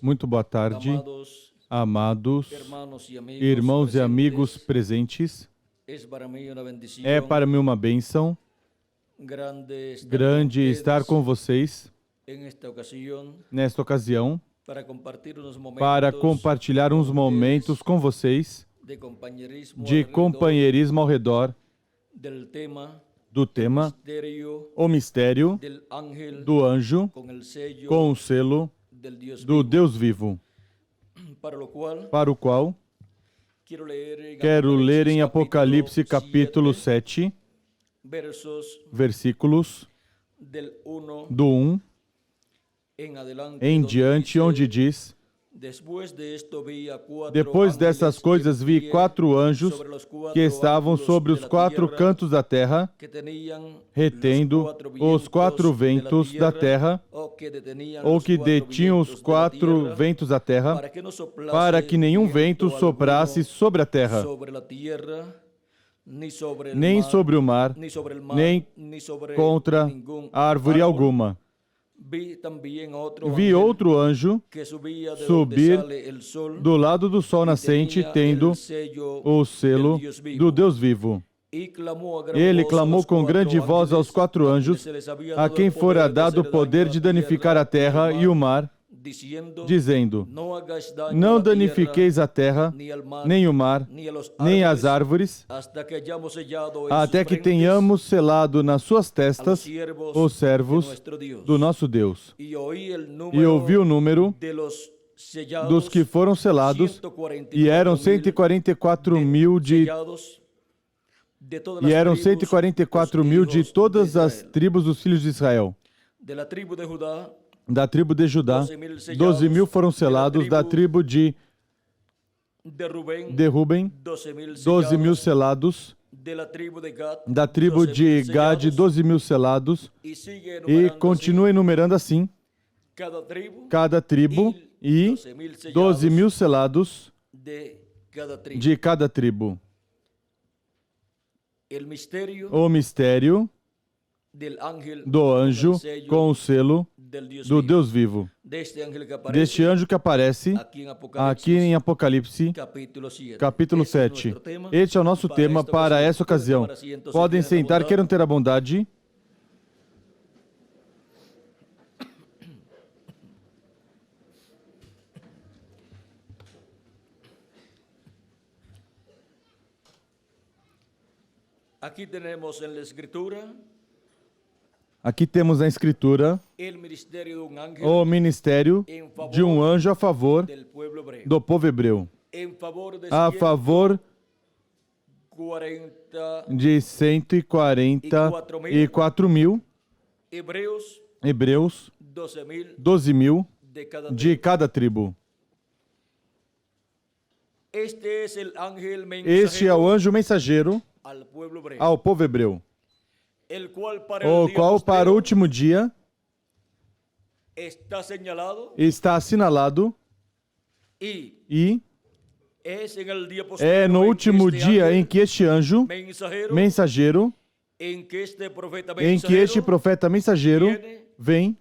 Muito boa tarde, amados irmãos e amigos presentes. É para mim uma bênção grande estar com vocês nesta ocasião para compartilhar uns momentos com vocês de companheirismo ao redor do tema O Mistério do Anjo com o selo do Deus Vivo, para o qual quero ler em Apocalipse capítulo 7, versículos do 1 em diante, onde diz: Depois dessas coisas vi 4 anjos que estavam sobre os 4 cantos da terra, retendo os 4 ventos da terra, ou que detinham os 4 ventos da terra, para que nenhum vento soprasse sobre a terra, nem sobre o mar, nem contra árvore alguma. Vi outro anjo subir do lado do sol nascente, tendo o selo do Deus vivo. Ele clamou com grande voz aos 4 anjos, a quem fora dado o poder de danificar a terra e o mar, dizendo: Não danifiqueis a terra, nem o mar, nem as árvores, até que tenhamos selado nas suas testas os servos do nosso Deus. E ouvi o número dos que foram selados, e eram 144 mil de todas as tribos dos filhos de Israel. Da tribo de Judá, 12.000 foram selados. Da tribo de Ruben, 12.000 selados. Da tribo de Gade, 12.000 selados. E continua enumerando assim, cada tribo, e 12.000 selados de cada tribo. O mistério do anjo com o selo do Deus vivo. Deste anjo que aparece aqui em Apocalipse, capítulo 7. Este é o nosso tema para essa ocasião. Podem sentar, queiram ter a bondade. Aqui temos na Escritura o ministério de um anjo a favor do povo hebreu, a favor de 144 mil hebreus, 12.000 de cada tribo. Este é o anjo mensageiro ao povo hebreu, o qual para o último dia está assinalado, e é no último dia em que este anjo mensageiro, em que este profeta mensageiro vem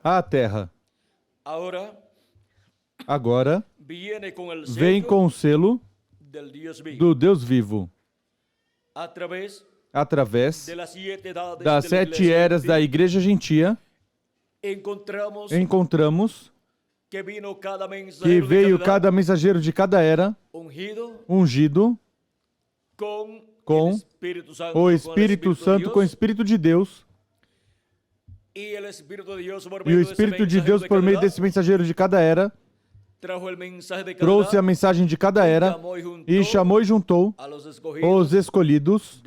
à terra. Agora vem com o selo do Deus vivo, através das 7 eras da Igreja Gentia. Encontramos que veio cada mensageiro de cada era, ungido com o Espírito Santo, com o Espírito de Deus, e o Espírito de Deus, por meio desse mensageiro de cada era, trouxe a mensagem de cada era e chamou e juntou os escolhidos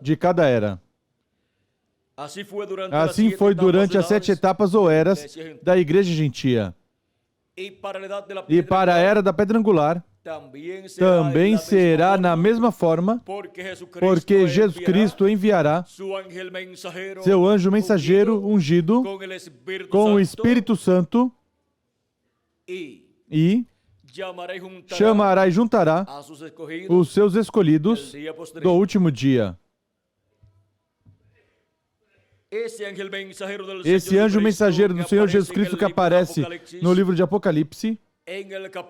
de cada era. Assim foi durante as 7 etapas ou eras da Igreja Gentia. E para a era da Pedra Angular também será na mesma forma, porque Jesus Cristo enviará seu anjo mensageiro ungido com o Espírito Santo, e chamará e juntará os seus escolhidos do último dia. Esse anjo mensageiro do Senhor Jesus Cristo que aparece no livro de Apocalipse,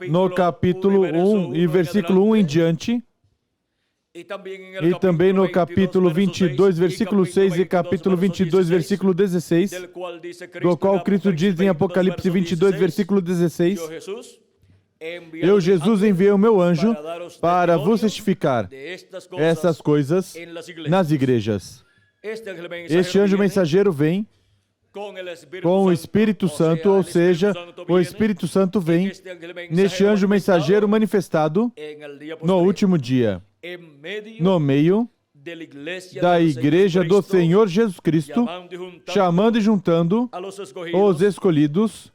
no capítulo 1 e versículo 1 em diante, e também no capítulo 22, versículo 6 e capítulo 22, versículo 16, do qual Cristo diz em Apocalipse 22, versículo 16, eu, Jesus, enviei o meu anjo para vos testificar essas coisas nas igrejas. Este anjo mensageiro vem com o Espírito Santo, ou seja, o Espírito Santo vem neste anjo mensageiro manifestado no último dia, no meio da igreja do Senhor Jesus Cristo, chamando e juntando os escolhidos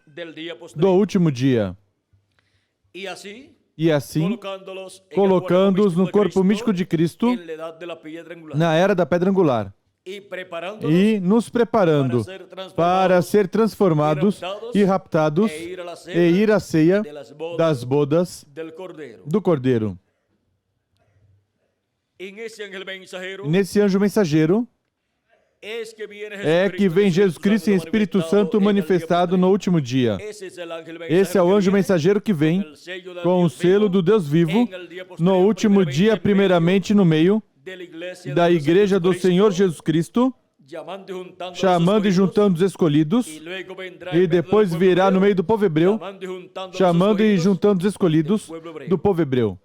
do último dia. E assim, colocando-os no corpo místico de Cristo, na era da pedra angular, e nos preparando para ser transformados e raptados e ir à ceia das bodas do Cordeiro. Nesse anjo mensageiro é que vem Jesus Cristo em Espírito Santo manifestado no último dia. Esse é o anjo mensageiro que vem com o selo do Deus vivo no último dia, primeiramente no meio da igreja do Senhor Jesus Cristo, chamando e juntando os escolhidos, e depois virá no meio do povo hebreu, chamando e juntando os escolhidos do povo hebreu.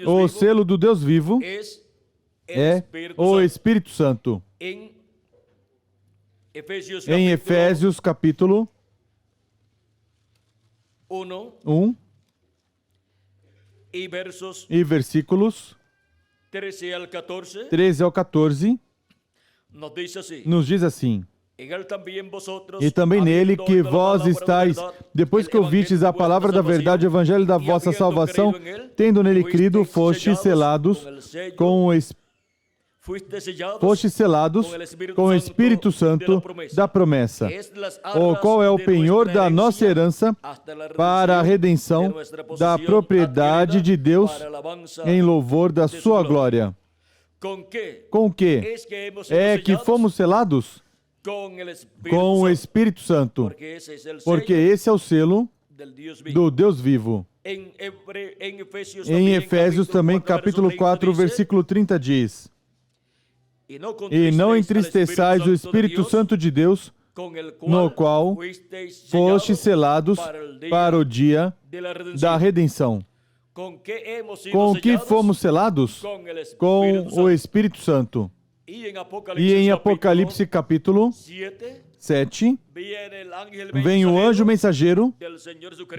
O selo do Deus vivo é o Espírito Santo. Em Efésios capítulo 1 e versículos 13 ao 14, nos diz assim: e também nele que vós estáis, depois que ouvistes a palavra da verdade, o evangelho da vossa salvação, tendo nele crido, fostes selados com o Espírito Santo da promessa, o qual é o penhor da nossa herança para a redenção da propriedade de Deus em louvor da sua glória. Com que é que fomos selados? Com o Espírito Santo, porque esse é o selo do Deus vivo. Em Efésios também, capítulo 4, versículo 30 diz: e não entristeçais o Espírito Santo de Deus, no qual fostes selados para o dia da redenção. Com que fomos selados? Com o Espírito Santo. E em Apocalipse capítulo 7, vem o anjo mensageiro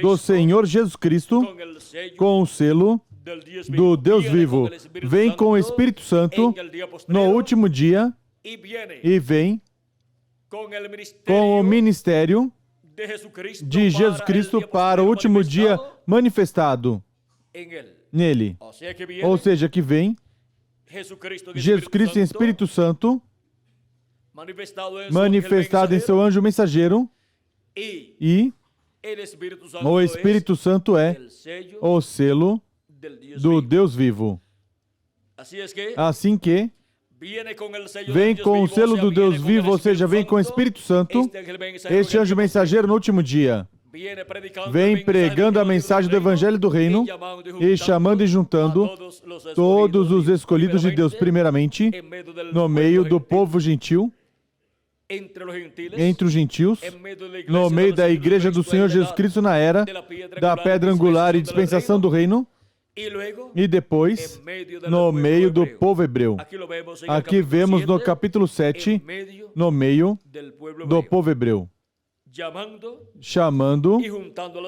do Senhor Jesus Cristo com o selo do Deus vivo. Vem com o Espírito Santo no último dia e vem com o ministério de Jesus Cristo para o último dia manifestado nele. Ou seja, que vem Jesus Cristo em Espírito Santo manifestado em seu anjo mensageiro, e o Espírito Santo é o selo do Deus vivo. Assim que vem com o selo do Deus vivo, ou seja, vem com o Espírito Santo, este anjo mensageiro no último dia vem pregando a mensagem do Evangelho do Reino e chamando e juntando todos os escolhidos de Deus, primeiramente, no meio do povo gentil, entre os gentios, no meio da igreja do Senhor Jesus Cristo na era da pedra angular e dispensação do reino, e depois no meio do povo hebreu. Aqui vemos no capítulo 7, no meio do povo hebreu, chamando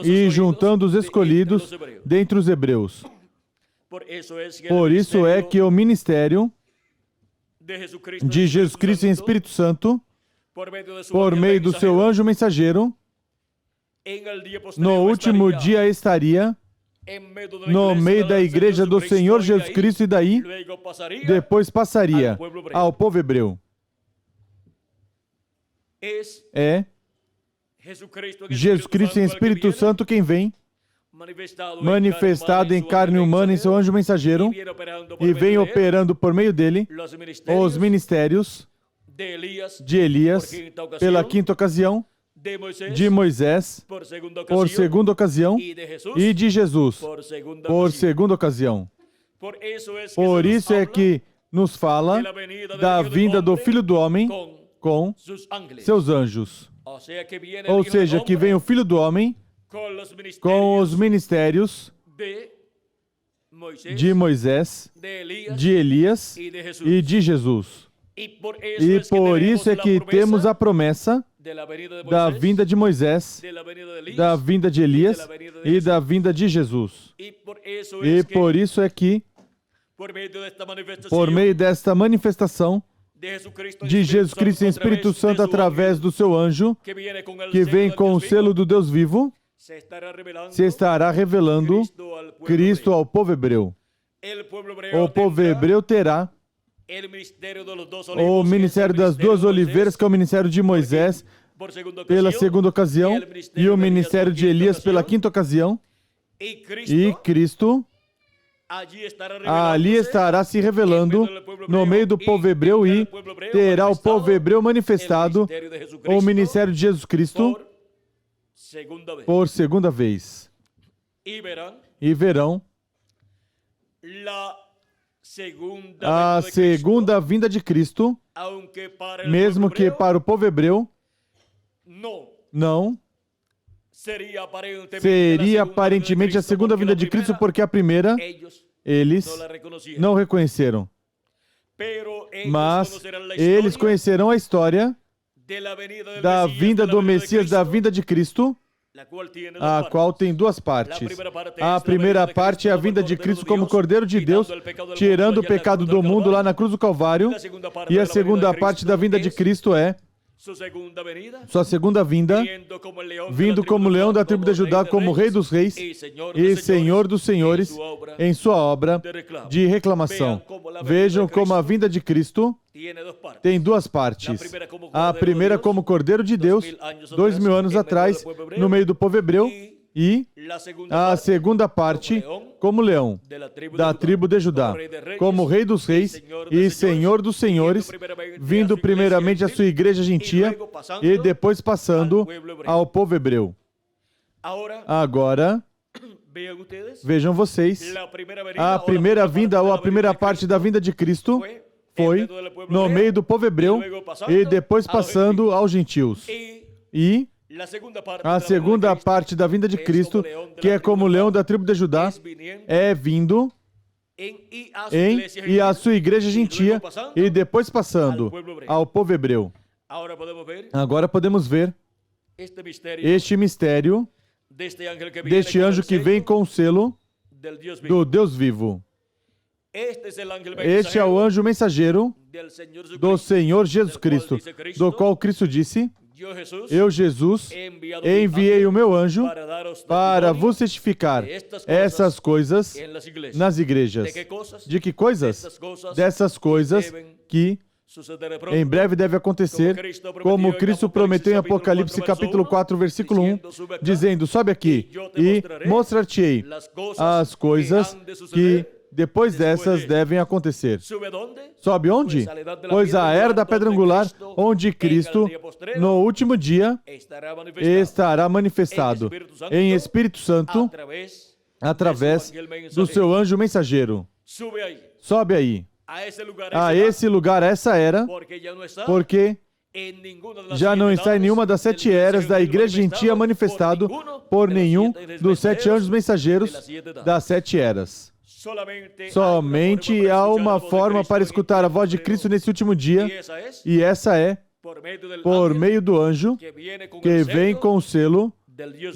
e juntando os escolhidos dentre os hebreus. Por isso é que o ministério de Jesus Cristo em Espírito Santo, por meio do seu anjo mensageiro, no último dia estaria no meio da igreja do Senhor Jesus Cristo, e daí depois passaria ao povo hebreu. É Jesus Cristo em Espírito Santo quem vem, manifestado em carne humana em seu anjo mensageiro, e vem operando por meio dele os ministérios de Elias pela quinta ocasião, de Moisés por segunda ocasião e de Jesus por segunda ocasião. Por isso é que nos fala da vinda do Filho do Homem com seus anjos. Ou seja, que vem o Filho do Homem com os ministérios de Moisés, de Elias e de Jesus. E por isso é que temos a promessa da vinda de Moisés, da vinda de Elias e da vinda de Jesus. E por isso é que, por meio desta manifestação de Jesus Cristo em Espírito Santo através do seu anjo, que vem com o selo do Deus vivo, se estará revelando Cristo ao povo hebreu. O povo hebreu terá o ministério das duas oliveiras, que é o ministério de Moisés, pela segunda ocasião, e o ministério de Elias pela quinta ocasião, e Cristo ali estará se revelando no meio do povo hebreu, e terá o povo hebreu manifestado o ministério de Jesus Cristo por segunda vez. E verão a segunda vinda de Cristo, mesmo que para o povo hebreu não seria aparentemente a segunda vinda de Cristo, porque a primeira eles não reconheceram. Mas eles conhecerão a história da vinda do Messias, da vinda de Cristo, a qual tem duas partes. A primeira parte é a vinda de Cristo como Cordeiro de Deus, tirando o pecado do mundo lá na cruz do Calvário. E a segunda parte da vinda de Cristo é sua segunda vinda, vindo como leão da tribo de Judá, como Rei dos Reis e Senhor dos Senhores, em sua obra de reclamação. Vejam como a vinda de Cristo tem duas partes. A primeira como Cordeiro de Deus, 2000 anos atrás, no meio do povo hebreu, e a segunda parte como leão da tribo de Judá, como Rei dos Reis e Senhor dos Senhores, vindo primeiramente à sua igreja gentia e depois passando ao povo hebreu. Agora, vejam vocês, a primeira vinda ou a primeira parte da vinda de Cristo foi no meio do povo hebreu e depois passando aos gentios. E a segunda parte da vinda de Cristo, que é como o leão da tribo de Judá, é vindo e a sua igreja gentia e depois passando ao povo hebreu. Agora podemos ver este mistério deste anjo que vem com o selo do Deus vivo. Este é o anjo mensageiro do Senhor Jesus Cristo, do qual Cristo disse: eu, Jesus, enviei o meu anjo para vos testificar essas coisas nas igrejas. De que coisas? Dessas coisas que em breve deve acontecer, como Cristo prometeu em Apocalipse capítulo 4, versículo 1, dizendo: sobe aqui e mostrar-te-ei as coisas que depois dessas devem acontecer. Sobe onde? Pois a era da pedra angular, onde Cristo, no último dia, estará manifestado em Espírito Santo, através do seu anjo mensageiro. Sobe aí. A esse lugar, a essa era, porque já não está em nenhuma das 7 eras da igreja gentia manifestado por nenhum dos 7 anjos mensageiros das 7 eras. Somente há uma forma para escutar a voz de Cristo nesse último dia, e essa é por meio do anjo que vem com o selo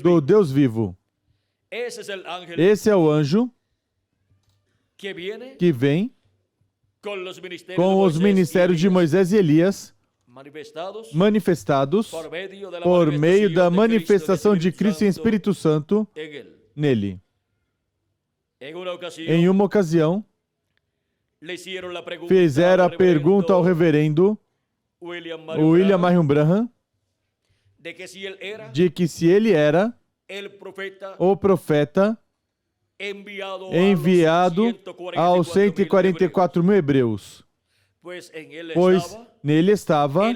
do Deus vivo. Esse é o anjo que vem com os ministérios de Moisés e Elias manifestados por meio da manifestação de Cristo em Espírito Santo nele. Em uma ocasião, fizeram a pergunta ao reverendo William Marion Branham de que se ele era o profeta enviado aos 144 mil hebreus. pois nele estava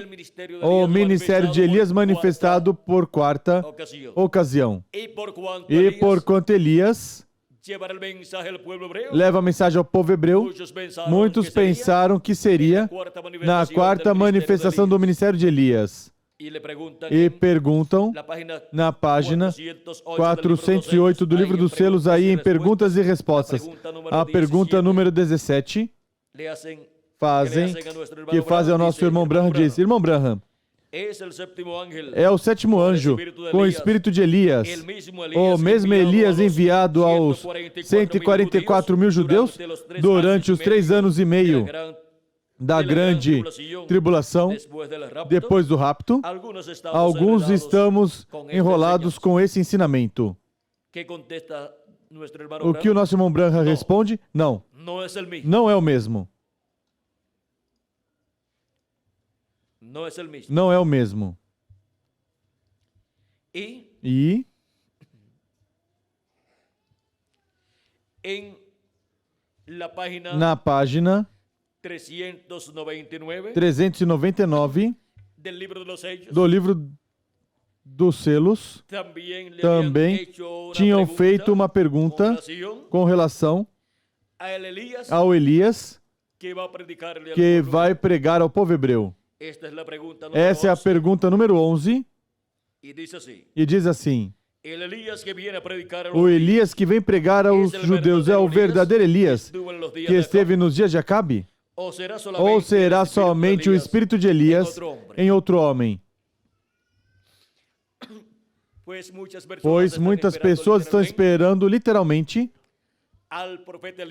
o ministério de Elias manifestado por quarta ocasião. E porquanto Elias leva a mensagem ao povo hebreu, muitos pensaram que seria na quarta manifestação do ministério de Elias. E perguntam na página 408 do livro dos selos, aí em perguntas e respostas, a pergunta número 17, que fazem ao nosso irmão Branham, diz: Irmão Branham, é o sétimo anjo com o espírito de Elias, o mesmo Elias enviado aos 144 mil judeus durante os 3 anos e meio da grande tribulação, depois do rapto. Alguns estamos enrolados com esse ensinamento. O que o nosso irmão Branham responde? Não, não é o mesmo. Não é o mesmo. E na página 399 do livro dos selos, também tinham feito uma pergunta com relação ao Elias que vai pregar ao povo hebreu. Essa é a pergunta número 11, e diz assim: o Elias que vem pregar aos judeus é o verdadeiro Elias que esteve nos dias de Acabe? Ou será somente o espírito de Elias em outro homem? Pois muitas pessoas estão esperando literalmente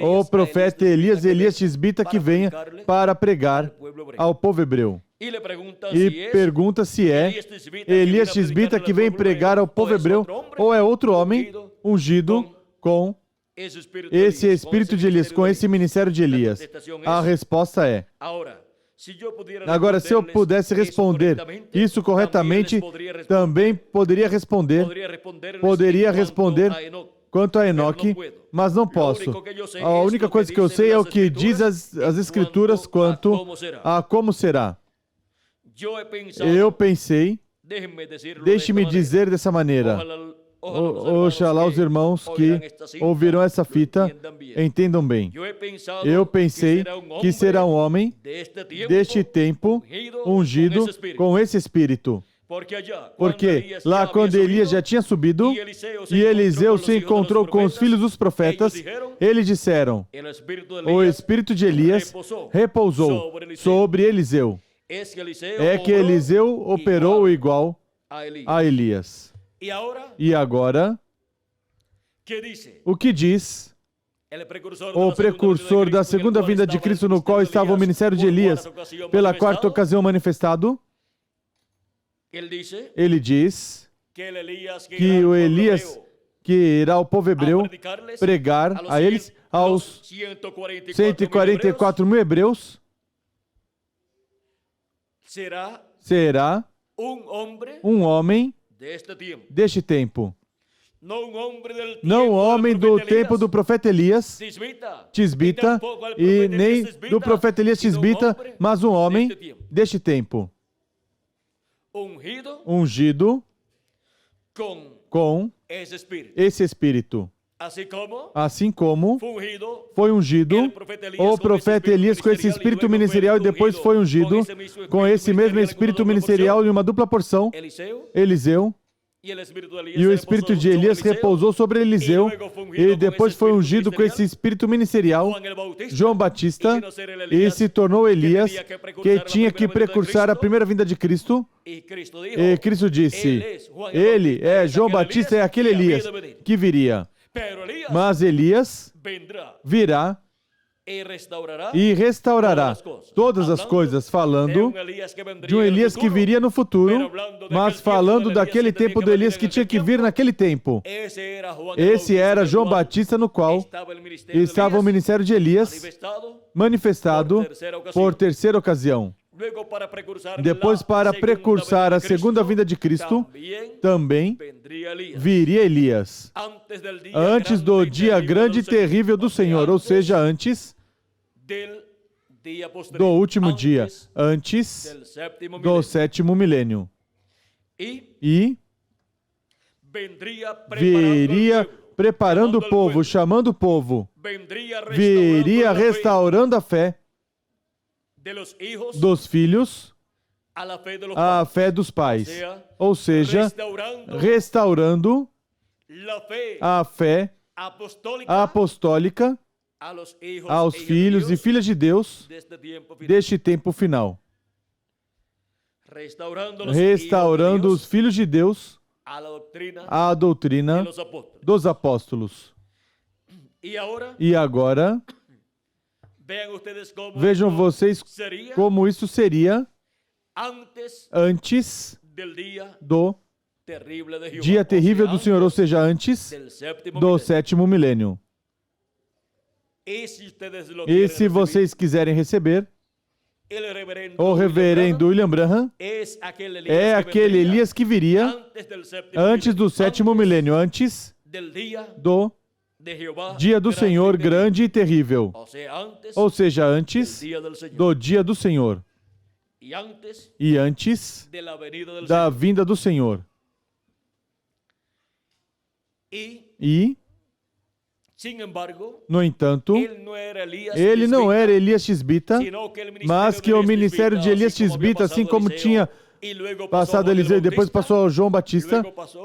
o profeta Elias Tisbita que venha para pregar ao povo hebreu. E pergunta se é Elias Tisbita que vem pregar ao povo hebreu ou é outro homem ungido com esse espírito de Elias, com esse ministério de Elias. A resposta é: agora, se eu pudesse responder isso corretamente, também poderia responder quanto a Enoque, mas não posso. A única coisa que eu sei é o que diz as Escrituras quanto a como será. Eu pensei, deixe-me dizer dessa maneira, oxalá os irmãos que ouviram essa fita entendam bem. Eu pensei que será um homem deste tempo ungido com esse espírito. Porque lá quando Elias já tinha subido e Eliseu se encontrou com os filhos dos profetas, eles disseram: o espírito de Elias repousou sobre Eliseu. É que Eliseu operou igual a Elias. E agora, o que diz o precursor da segunda vinda de Cristo, no qual estava o ministério de Elias, pela quarta ocasião manifestado? Ele diz que o Elias que irá ao povo hebreu pregar a eles, aos 144 mil hebreus, será um homem deste tempo. Não homem do tempo do profeta Elias Tisbita, e nem do profeta Elias Tisbita, mas um homem deste tempo. Ungido com esse espírito. Assim como foi ungido o profeta Elias com esse espírito ministerial e depois foi ungido com esse mesmo espírito ministerial em uma dupla porção, Eliseu, e o espírito de Elias repousou sobre Eliseu e depois foi ungido com esse espírito ministerial, João Batista, e se tornou Elias, que tinha que precursar a primeira vinda de Cristo. E Cristo disse: ele é João Batista, é aquele Elias que viria. Mas Elias virá e restaurará todas as coisas, falando de um Elias que viria no futuro, mas falando daquele tempo do Elias que tinha que vir naquele tempo. Esse era João Batista, no qual estava o ministério de Elias manifestado por terceira ocasião. Depois, para precursar a segunda vinda de Cristo, também viria Elias, antes do dia grande e terrível do Senhor, ou seja, antes do último dia, antes do sétimo milênio. E viria preparando o povo, chamando o povo, viria restaurando a fé dos filhos à fé dos pais. Ou seja, restaurando a fé apostólica aos filhos e filhas de Deus deste tempo final. Restaurando os filhos de Deus à doutrina dos apóstolos. E agora, vejam vocês como isso seria antes do dia terrível do Senhor, ou seja, antes do sétimo milênio. E se vocês quiserem receber, o reverendo William Branham é aquele Elias que viria antes do sétimo milênio, antes do dia do Senhor grande e terrível. Ou seja, antes do dia do Senhor e antes da vinda do Senhor. E, no entanto, ele não era Elias Tisbita, mas que o ministério de Elias Tisbita, assim como tinha passado a Eliseu, depois passou ao João Batista,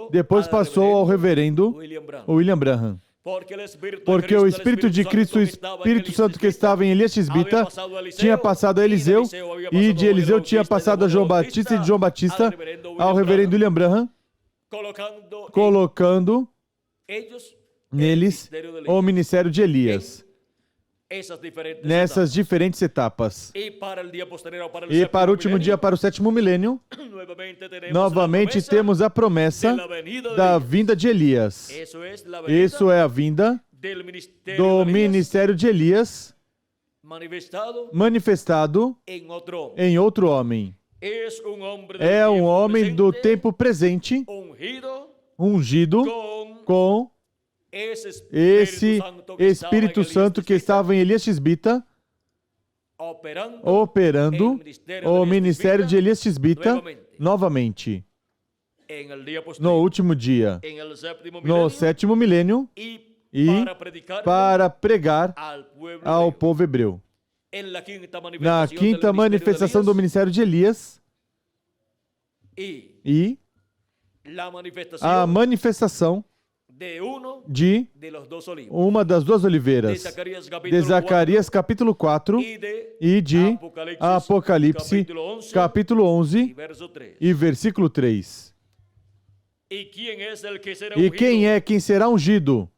depois passou ao reverendo William Branham. Porque o Espírito de Cristo, o Espírito Santo que estava em Elias Tisbita, tinha passado a Eliseu, e de Eliseu tinha passado a João Batista, e de João Batista ao reverendo William Branham, colocando neles o ministério de Elias, nessas diferentes etapas. E para o último dia, para o sétimo milênio, novamente temos a promessa da vinda de Elias. Isso é a vinda do ministério de Elias manifestado em outro homem. É um homem do tempo presente, ungido com esse Espírito Santo que estava em Elias Tisbita, operando o ministério de Elias Tisbita novamente, no último dia, no sétimo milênio, e para pregar ao povo hebreu. Na quinta manifestação do ministério de Elias, e a manifestação de uma das duas oliveiras, de Zacarias capítulo 4 e de Apocalipse capítulo 11 e versículo 3. E quem será ungido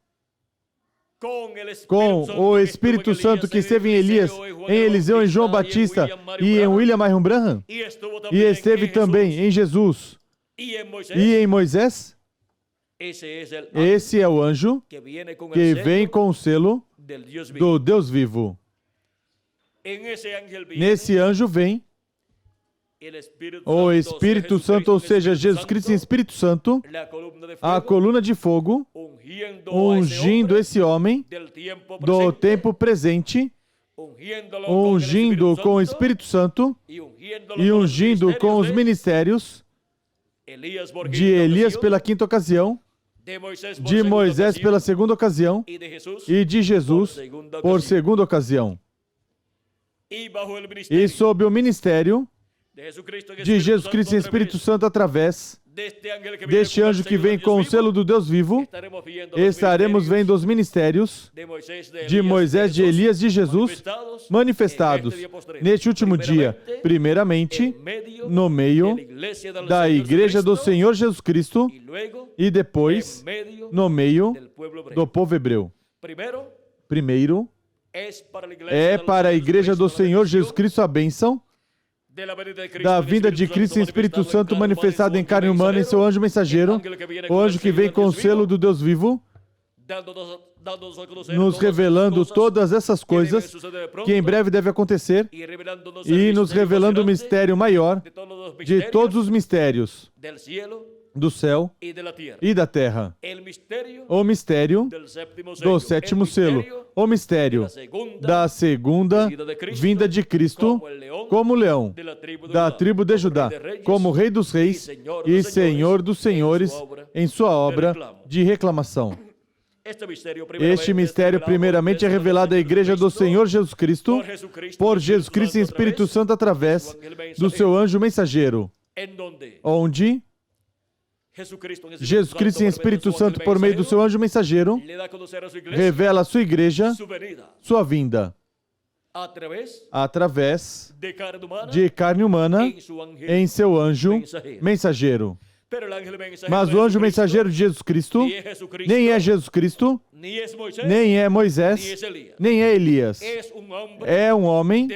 com o Espírito Santo que esteve em Elias, em Eliseu, em João Batista e em William Marion Branham, e esteve também em Jesus e em Moisés? Esse é o anjo que vem com o selo do Deus vivo. Nesse anjo vem o Espírito Santo, ou seja, Jesus Cristo em Espírito Santo, a coluna de fogo, ungindo esse homem do tempo presente, ungindo com o Espírito Santo e ungindo com os ministérios de Elias pela quinta ocasião, de Moisés pela segunda ocasião e de Jesus por segunda ocasião. E sob o ministério de Jesus Cristo e Espírito Santo através deste anjo que vem com o selo do Deus vivo, estaremos vendo os ministérios de Moisés, de Elias, de Jesus manifestados neste último dia, primeiramente no meio da Igreja do Senhor Jesus Cristo e depois no meio do povo hebreu. Primeiro, é para a Igreja do Senhor Jesus Cristo a bênção da vinda de Cristo em Espírito Santo manifestado em carne humana em seu anjo mensageiro, o anjo que vem com o selo do Deus vivo, nos revelando todas essas coisas que em breve deve acontecer e nos revelando o mistério maior de todos os mistérios do céu e da terra. O mistério do sétimo selo. O mistério da segunda vinda de Cristo como leão da tribo de Judá, como Rei dos reis e Senhor dos senhores em sua obra de reclamação. Este mistério primeiramente é revelado à Igreja do Senhor Jesus Cristo, por Jesus Cristo em Espírito Santo através do seu anjo mensageiro, onde Jesus Cristo em Espírito Santo, por meio do seu anjo mensageiro, revela à sua igreja sua vinda através de carne humana em seu anjo mensageiro. Mas o anjo mensageiro de Jesus Cristo nem é Jesus Cristo, nem é Moisés, nem é Elias. É um homem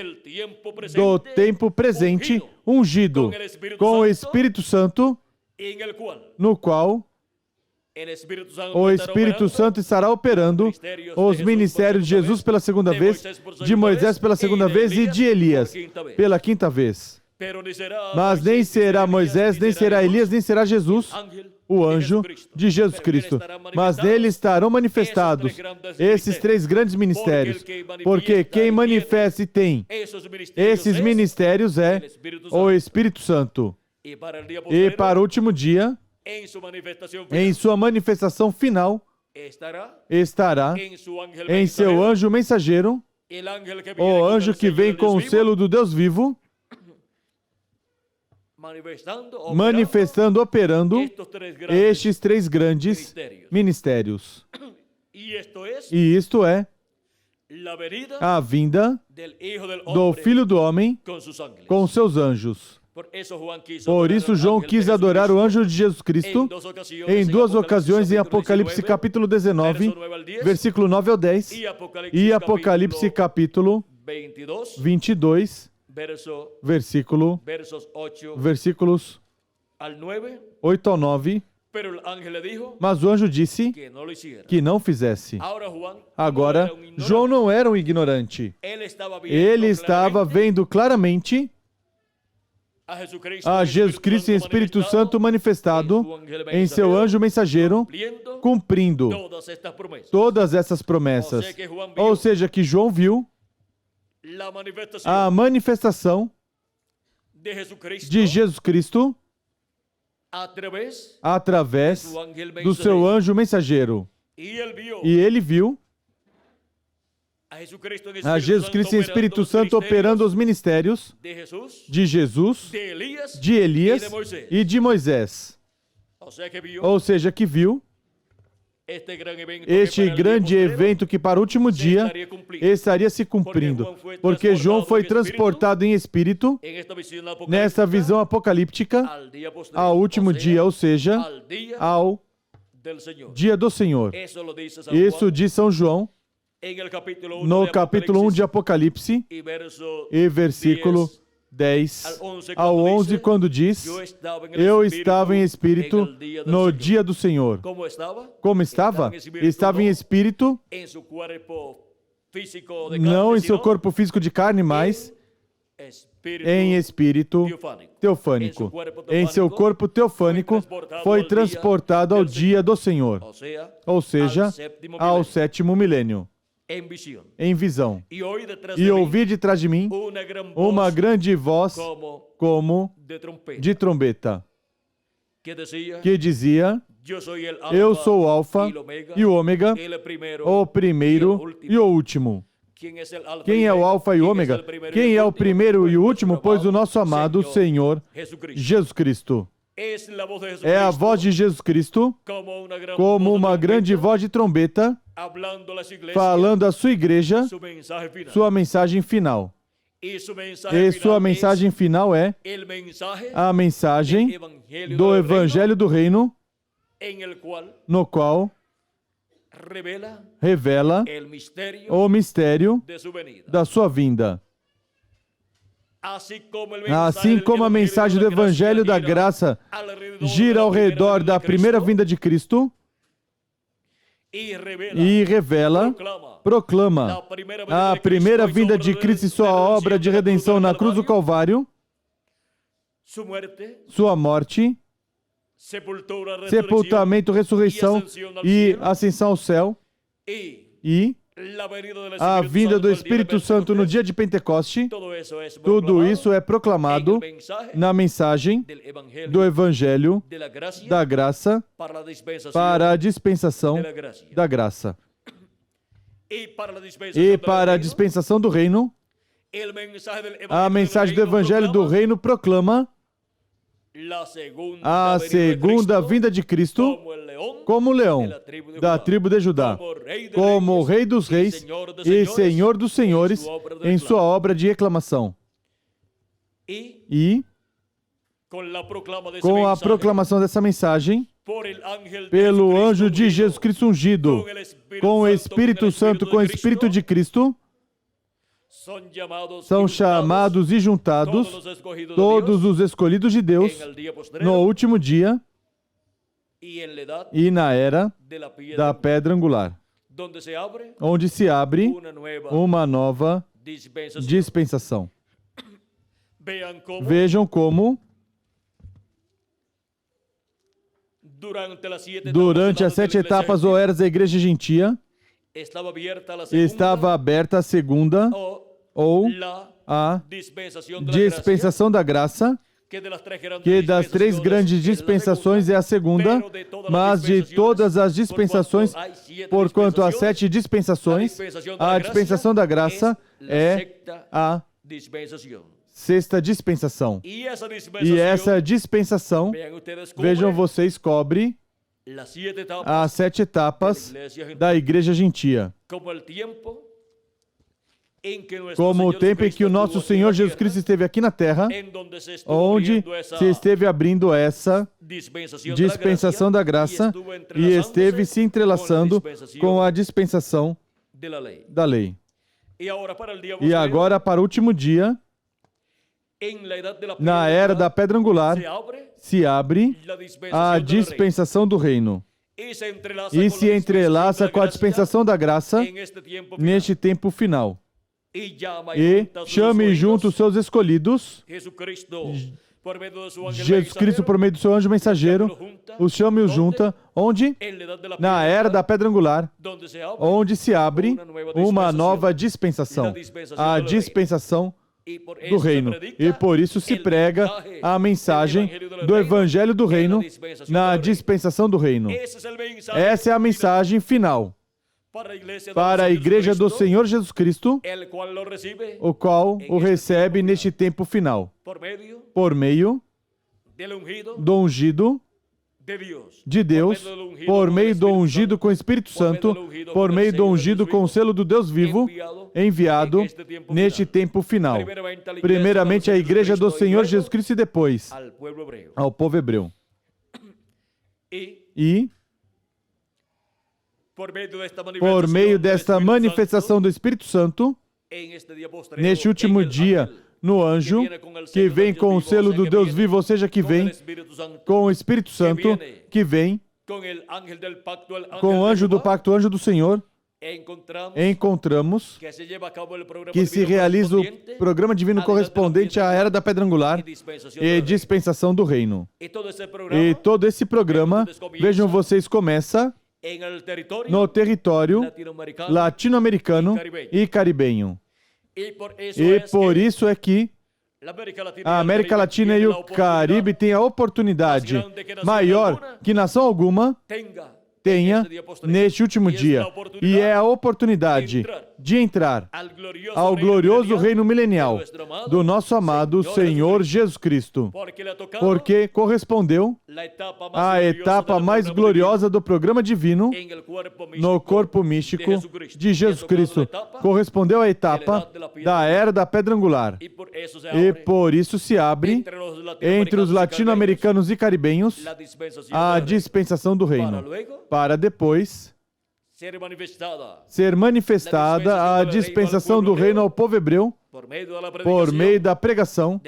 do tempo presente, ungido com o Espírito Santo, no qual o Espírito Santo estará operando os ministérios de Jesus pela segunda vez, de Moisés pela segunda vez e de Elias pela quinta vez. Mas nem será Moisés, nem será Elias, nem será Jesus, o anjo de Jesus Cristo. Mas nele estarão manifestados esses três grandes ministérios, porque quem manifesta e tem esses ministérios é o Espírito Santo. E para o último dia, em sua manifestação final, estará em seu anjo mensageiro, o anjo que vem com o selo do Deus vivo, manifestando, operando estes três grandes ministérios. E isto é a vinda do Filho do Homem com seus anjos. Por isso, João quis adorar o anjo de Jesus Cristo em duas ocasiões em Apocalipse capítulo 19, versículo 9 ao 10, e Apocalipse capítulo 22, versículos 8 ao 9. Mas o anjo disse que não fizesse. Agora, João não era um ignorante. Ele estava vendo claramente a Jesus Cristo em Espírito Santo manifestado em seu anjo mensageiro, cumprindo todas essas promessas. Ou seja, que João viu a manifestação de Jesus Cristo através do seu anjo mensageiro. E ele viu a Jesus Cristo em Espírito Santo operando os ministérios de Jesus, de Elias e de Moisés. Ou seja, que viu este grande evento que para o último dia estaria se cumprindo, porque João foi transportado em espírito nesta visão apocalíptica ao último dia, ou seja, ao dia do Senhor. Isso diz São João no capítulo 1 de Apocalipse e versículo 10 ao 11, quando diz: eu estava em espírito no dia do Senhor. Como estava? Estava em espírito, não em seu corpo físico de carne, mas em espírito teofânico. Em seu corpo teofânico foi transportado ao dia do Senhor, ou seja, ao sétimo milênio. Em visão. E ouvi detrás de mim uma grande voz como de trombeta, que dizia: eu sou o Alfa e o Ômega, o primeiro e o último. Quem é o Alfa e o Ômega? Quem é o primeiro e o último? Pois o nosso amado Senhor Jesus Cristo. É a voz de Jesus Cristo, como uma grande voz de trombeta, falando à sua igreja sua mensagem final. E sua mensagem final é a mensagem do Evangelho do Reino, no qual revela o mistério da sua vinda. Assim como a mensagem do Evangelho da Graça gira ao redor da primeira vinda de Cristo e revela, proclama a primeira vinda de Cristo e sua obra de redenção na cruz do Calvário, sua morte sepultamento, ressurreição e ascensão ao céu, e a vinda do Espírito Santo no dia de Pentecoste. Tudo isso é proclamado na mensagem do Evangelho da Graça para a dispensação da graça. E para a dispensação do reino, a mensagem do Evangelho do reino proclama a segunda vinda de Cristo como leão da tribo de Judá, como Rei dos reis e Senhor dos senhores em sua obra de reclamação. E, com a proclamação dessa mensagem, pelo anjo de Jesus Cristo ungido, com o Espírito Santo, com o Espírito de Cristo, são chamados e juntados todos os escolhidos de Deus no último dia e na era da pedra angular, onde se abre uma nova dispensação. Vejam como, durante as 7 etapas ou eras da igreja gentia, estava aberta a segunda ou a dispensação da graça, que das 3 grandes dispensações é a segunda, mas de todas as dispensações, porquanto há 7 dispensações, a dispensação da graça é a sexta dispensação. E essa dispensação, vejam vocês, cobre as 7 etapas da igreja gentia. Como o tempo em que o nosso Senhor Jesus Cristo esteve aqui na terra, onde se esteve abrindo essa dispensação da graça e esteve se entrelaçando com a dispensação da lei. E agora, para o último dia, na era da pedra angular, se abre a dispensação do reino e se entrelaça com a dispensação da graça neste tempo final. E chame junto os seus escolhidos, Jesus Cristo, por meio do seu anjo mensageiro, os chame e os junta, onde? Na era da pedra angular, onde se abre uma nova dispensação, a dispensação do reino. E por isso se prega a mensagem do Evangelho do reino na dispensação do reino. Essa é a mensagem final para a igreja do Senhor Jesus Cristo, o qual o recebe neste tempo final, por meio do ungido de Deus, por meio do ungido com o Espírito Santo, por meio do ungido com o selo do Deus vivo, enviado neste tempo final. Primeiramente a igreja do Senhor Jesus Cristo e depois ao povo hebreu. E por meio desta manifestação do Espírito Santo, neste último dia, no anjo, que vem com o selo do Deus vivo, ou seja, que vem com o Espírito Santo, que vem com o anjo do pacto, o anjo do Senhor, encontramos que se realiza o programa divino correspondente à era da pedra angular e dispensação do reino. E todo esse programa, vejam vocês, começa no território latino-americano e caribenho. E por isso é que a América Latina e o Caribe têm a oportunidade maior que nação alguma tenha neste último dia. E é a oportunidade de entrar ao glorioso reino milenial do nosso amado Senhor Jesus Cristo, porque correspondeu à etapa mais gloriosa do programa divino no corpo místico de Jesus Cristo. Correspondeu à etapa da era da pedra angular. E por isso se abre entre os latino-americanos e caribenhos a dispensação do reino, para depois ser manifestada a dispensação do reino ao povo hebreu por meio da pregação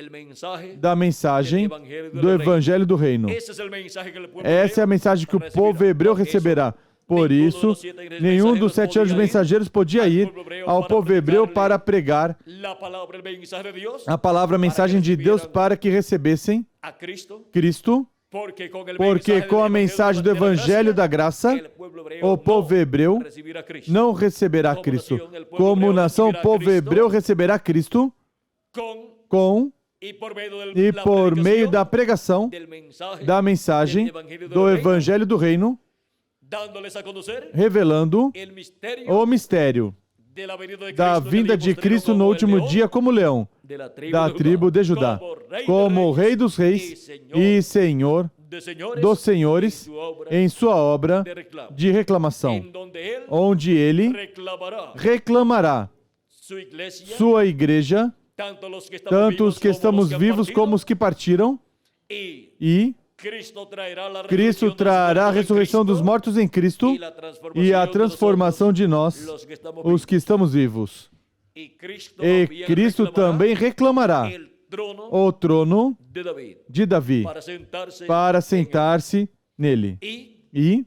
da mensagem do Evangelho do Reino. Essa é a mensagem que o povo hebreu receberá. Por isso, nenhum dos 7 anjos mensageiros podia ir ao povo hebreu para pregar a palavra, a mensagem de Deus, para que recebessem Cristo Porque com a mensagem do Evangelho da Graça, o povo hebreu não receberá Cristo. Como nação, o povo hebreu receberá Cristo com e por meio da pregação da mensagem do Evangelho do Reino, revelando o mistério da vinda de Cristo no último dia como leão da tribo de Judá, como Rei dos Reis e Senhor dos Senhores em sua obra de reclamação, onde ele reclamará sua igreja, tanto os que estamos vivos como os que partiram, e Cristo trará a ressurreição dos mortos em Cristo e a transformação de nós, os que estamos vivos. E Cristo também reclamará o trono de Davi para sentar-se nele. E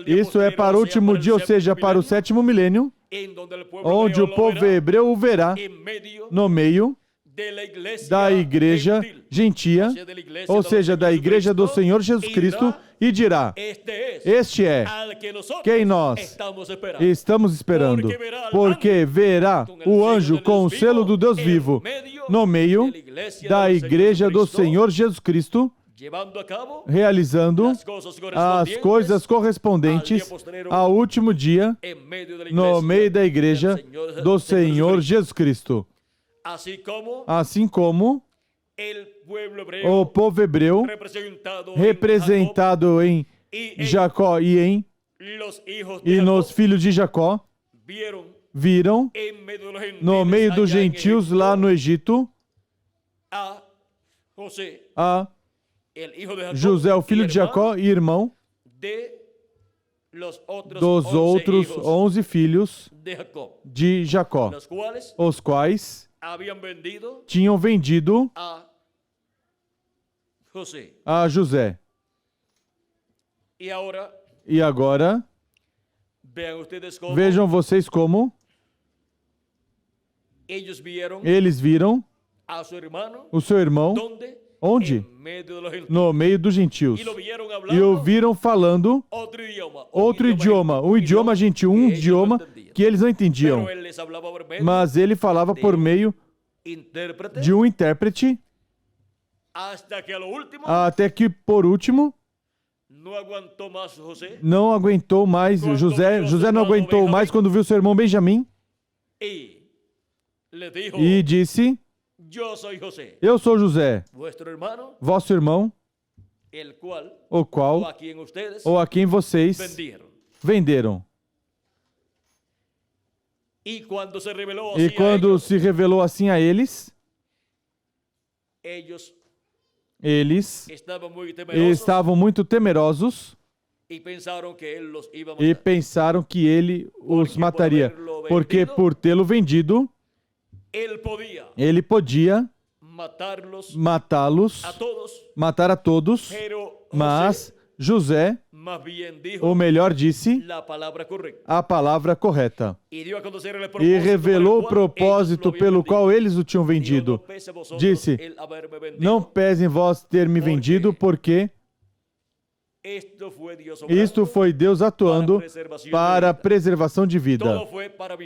isso é para o último dia, ou seja, para o 7º milênio, onde o povo hebreu o verá no meio da igreja gentia, ou seja, da igreja do Senhor Jesus Cristo, e dirá: este é quem nós estamos esperando, porque verá o anjo com o selo do Deus vivo no meio da igreja do Senhor Jesus Cristo, realizando as coisas correspondentes ao último dia no meio da igreja do Senhor Jesus Cristo. Assim como o povo hebreu, representado em Jacó e nos filhos de Jacó, viram no meio dos gentios lá no Egito a José, o filho de Jacó e irmão dos outros 11 filhos de Jacó, os quais tinham vendido a José. E agora, vejam vocês como eles viram o seu irmão, onde? No meio dos gentios. E ouviram falando outro idioma, um idioma gentil, um idioma que eles não entendiam. Mas ele falava por meio de um intérprete, até que, por último, não aguentou mais José. José não aguentou mais quando viu seu irmão Benjamim e disse: eu sou José, vosso irmão, o qual ou a quem vocês venderam. E quando se revelou assim a eles, eles estavam muito temerosos e pensaram que ele os mataria, porque por tê-lo vendido, ele podia matá-los, matar a todos, mas José, o melhor, disse a palavra correta e revelou o propósito pelo qual eles o tinham vendido. Disse: não pesem vós ter me vendido, porque isto foi Deus atuando para a preservação de vida.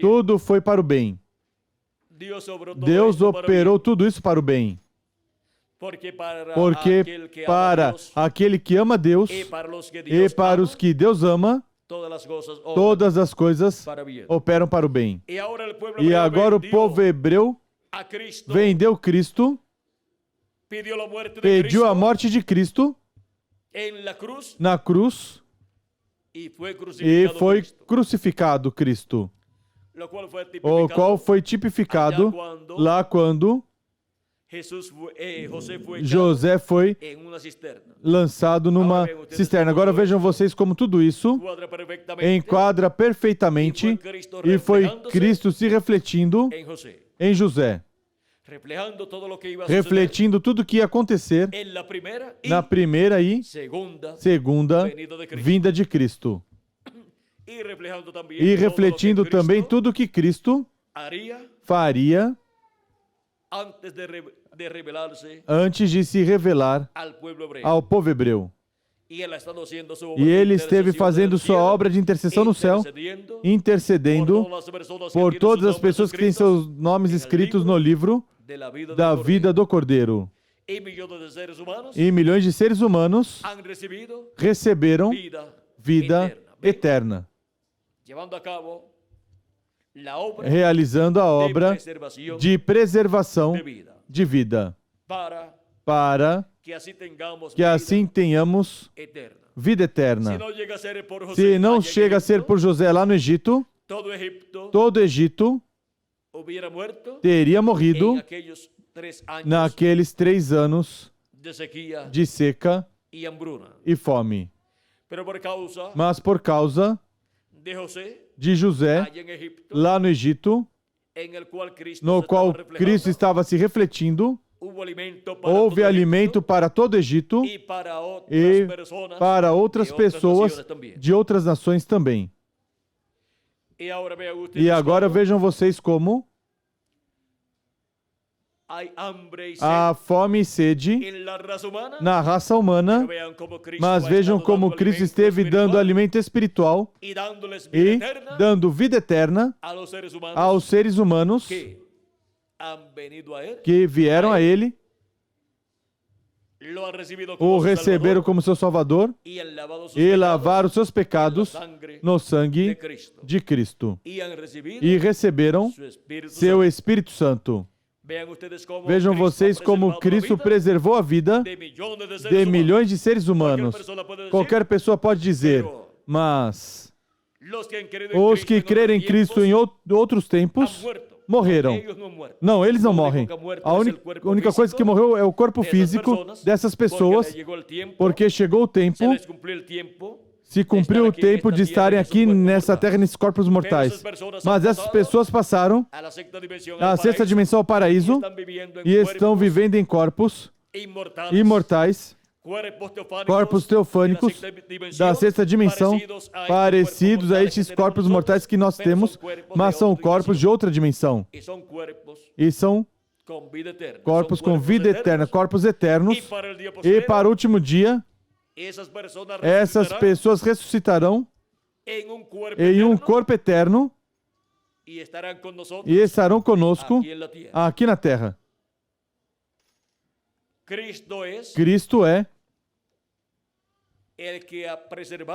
Tudo foi para o bem. Deus operou tudo isso para o bem. Porque para aquele que ama Deus e para os que Deus ama, todas as coisas operam para o bem. E agora o povo hebreu vendeu Cristo, pediu a morte de Cristo na cruz e foi crucificado Cristo, o qual foi tipificado lá quando José foi lançado numa cisterna. Agora vejam vocês como tudo isso enquadra perfeitamente, e foi Cristo se refletindo em José, refletindo tudo o que ia acontecer na primeira e segunda vinda de Cristo, e refletindo também tudo o que Cristo faria antes de se revelar ao povo hebreu. E ele esteve fazendo sua obra de intercessão no céu, intercedendo por todas as pessoas que têm seus nomes escritos no livro da vida do Cordeiro. E milhões de seres humanos receberam vida eterna, realizando a obra de preservação de vida, para que assim tenhamos vida eterna. Se não chega a ser por José lá no Egito, todo o Egito teria morrido naqueles 3 anos de seca e fome. Mas por causa de José, lá no Egito, no qual Cristo estava se refletindo, houve alimento para todo o Egito e para outras pessoas de outras nações também. E agora vejam vocês como há fome e sede na raça humana, mas vejam como Cristo esteve dando alimento espiritual e dando vida eterna aos seres humanos que vieram a Ele, o receberam como seu Salvador e lavaram seus pecados no sangue de Cristo e receberam seu Espírito Santo. Vejam vocês como Cristo preservou a vida de milhões de seres humanos. Qualquer pessoa pode dizer, mas os que crerem em Cristo em outros tempos morreram. Não, eles não morrem. A única coisa que morreu é o corpo físico dessas pessoas, porque chegou o tempo, se cumpriu o tempo de estarem aqui nessa terra, nesses corpos mortais. Mas essas pessoas passaram à sexta dimensão, ao paraíso, e estão vivendo em corpos imortais, corpos teofânicos da sexta dimensão, parecidos a estes corpos mortais que nós temos, mas são corpos de outra dimensão. E são corpos com vida eterna, corpos eternos. E para o último dia, essas pessoas ressuscitarão em um corpo eterno e estarão conosco aqui na terra. Cristo é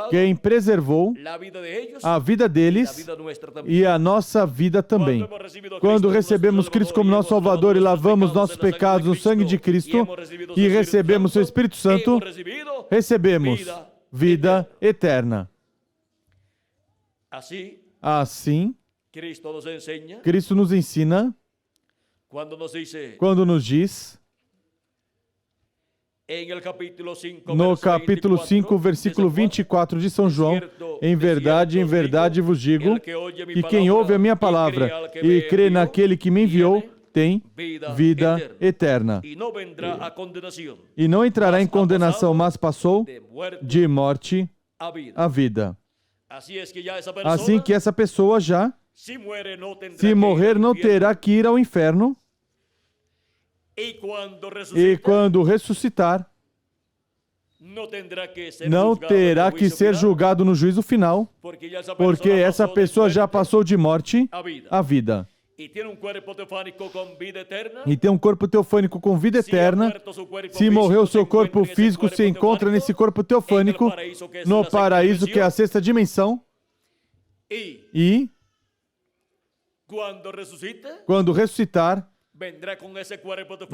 quem preservou a vida deles e a nossa vida também. Quando recebemos Cristo como nosso Salvador e lavamos nossos pecados no sangue de Cristo e recebemos o Espírito Santo, recebemos vida eterna. Assim, Cristo nos ensina quando nos diz, no capítulo 5, versículo 24 de São João, em verdade vos digo, que quem ouve a minha palavra e crê naquele que me enviou, tem vida eterna. E não entrará em condenação, mas passou de morte à vida. Assim que essa pessoa já, se morrer, não terá que ir ao inferno, e quando ressuscitar, não terá que ser julgado no juízo final, porque essa pessoa já passou de morte à vida. E tem um corpo teofânico com vida eterna. Se morreu, seu corpo físico se encontra nesse corpo teofânico, no paraíso, que é a sexta dimensão. E quando ressuscitar,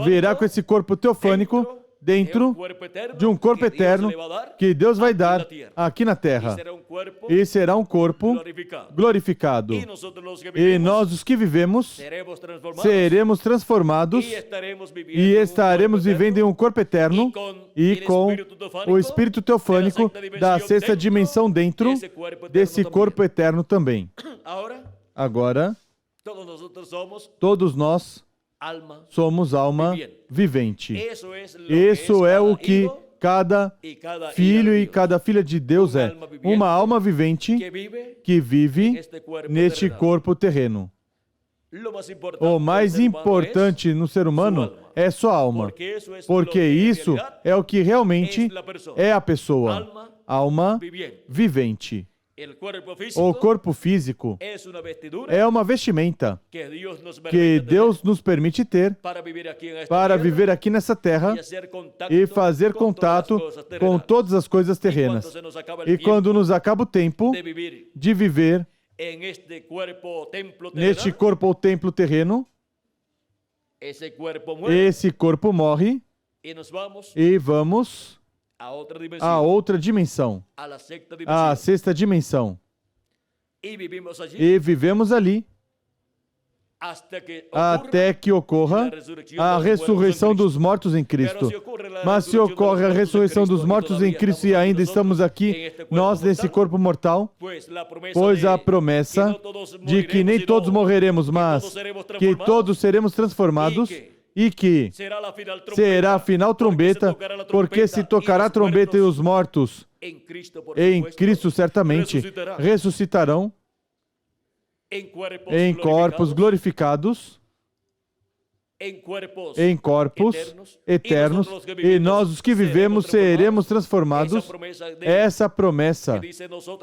virá com esse corpo teofânico dentro de um corpo eterno que Deus vai dar aqui na terra. E será um corpo glorificado. E nós, os que vivemos, seremos transformados e estaremos vivendo em um corpo eterno e com o Espírito teofânico da sexta dimensão dentro desse corpo eterno também. Agora, todos nós somos alma vivente. Isso é o que cada filho e cada filha de Deus é. Uma alma vivente que vive neste corpo terreno. O mais importante no ser humano é sua alma, porque isso é o que realmente é a pessoa, alma vivente. O corpo físico é uma vestimenta que Deus nos permite ter para viver aqui nessa terra e fazer contato com todas as coisas terrenas. E quando nos acaba o tempo de viver neste corpo ou templo terreno, esse corpo morre e vamos a outra dimensão, a sexta dimensão. E vivemos ali até que ocorra a ressurreição dos mortos em Cristo. Mas se ocorre a ressurreição dos mortos em Cristo e ainda estamos aqui, nós nesse corpo mortal, pois a promessa de que nem todos morreremos, mas que todos seremos transformados, e que será a final trombeta, porque se tocará a trombeta e os mortos em Cristo certamente ressuscitarão em corpos glorificados, em corpos eternos, e nós os que vivemos seremos transformados. Essa promessa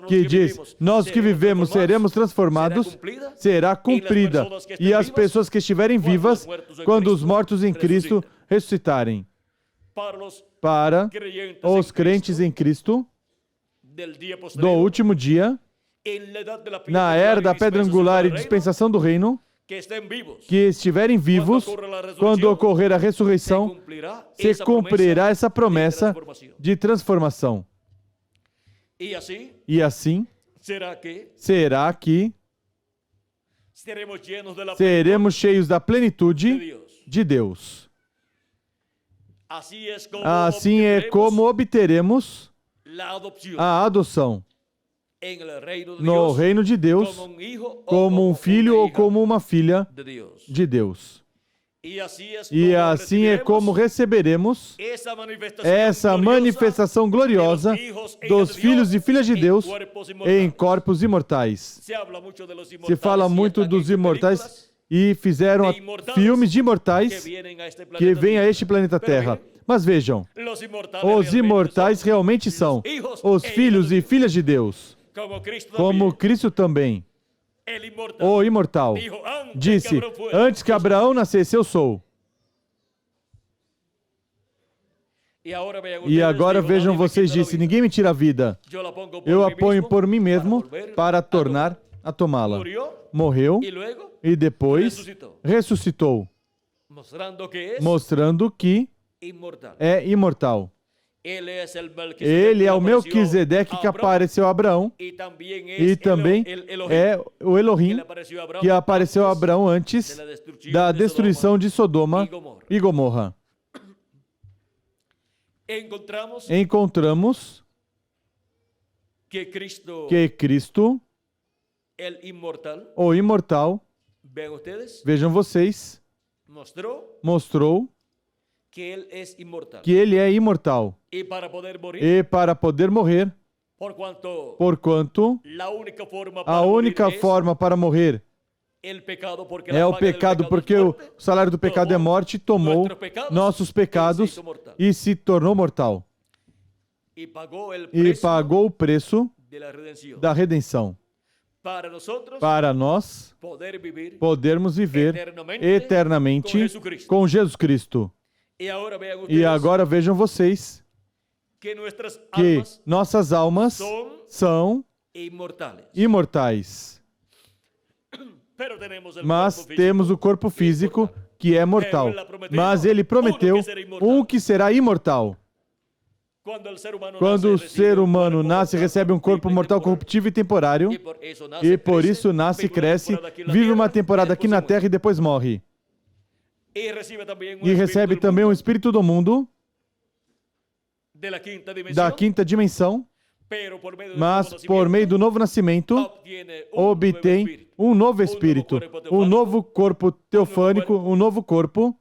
que diz, nós que vivemos seremos transformados, será cumprida. E as pessoas que estiverem vivas, quando os mortos em Cristo ressuscitarem. Para os crentes em Cristo, do último dia, na era da pedra angular e dispensação do reino, que estiverem vivos, quando ocorrer a ressurreição, se cumprirá essa promessa de transformação. E assim, será que seremos cheios da plenitude de Deus. Assim é como obteremos a adoção no reino de Deus, como um filho ou como uma filha de Deus. E assim é como receberemos essa manifestação gloriosa dos filhos e filhas de Deus em corpos imortais. Se fala muito dos imortais e fizeram filmes de imortais que vêm a este planeta Terra. Mas vejam, os imortais realmente são os filhos e filhas de Deus. Como Cristo também, o imortal, disse, antes que Abraão nascesse, eu sou. E agora vejam vocês, disse, ninguém me tira a vida. Eu a ponho por mim mesmo para tornar a tomá-la. Morreu e depois ressuscitou, mostrando que é imortal. Ele é o Melquisedeque que apareceu a Abraão e também é o Elohim que apareceu a Abraão antes da destruição de Sodoma e Gomorra. Encontramos que Cristo, o imortal, vejam vocês, mostrou que ele é imortal. E para poder morrer, porquanto a única forma para morrer é o pecado, porque o salário do pecado é morte, tomou nossos pecados e se tornou mortal. E pagou o preço da redenção. Para nós podermos viver eternamente com Jesus Cristo. E agora vejam vocês que nossas almas são imortais. Mas temos o corpo físico que é mortal. Mas ele prometeu um que será imortal. Quando o ser humano nasce, recebe um corpo mortal, corruptível e temporário, e por isso nasce, cresce, vive uma temporada aqui na Terra e depois morre. E recebe também um espírito do mundo, da quinta dimensão, mas por meio do novo nascimento, obtém um novo espírito, um novo corpo teofânico, um novo corpo,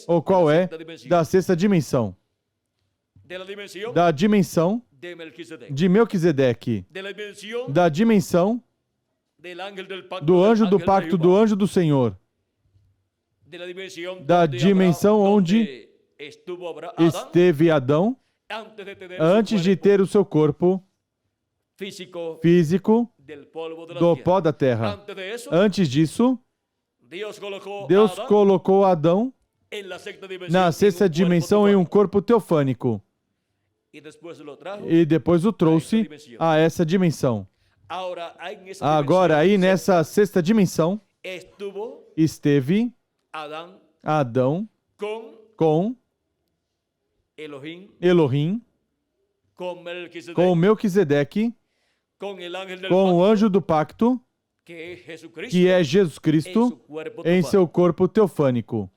o qual é da sexta dimensão, da dimensão de Melquisedeque, da dimensão do anjo do pacto, do anjo do Senhor, da dimensão onde esteve Adão, antes de ter o seu corpo físico do pó da terra. Antes disso, Deus colocou Adão na sexta dimensão em um corpo teofânico. E depois o trouxe a essa dimensão. Agora, aí nessa sexta dimensão, esteve Adão com Elohim, com Melquisedeque, com o anjo do pacto, que é Jesus Cristo, em seu corpo teofânico.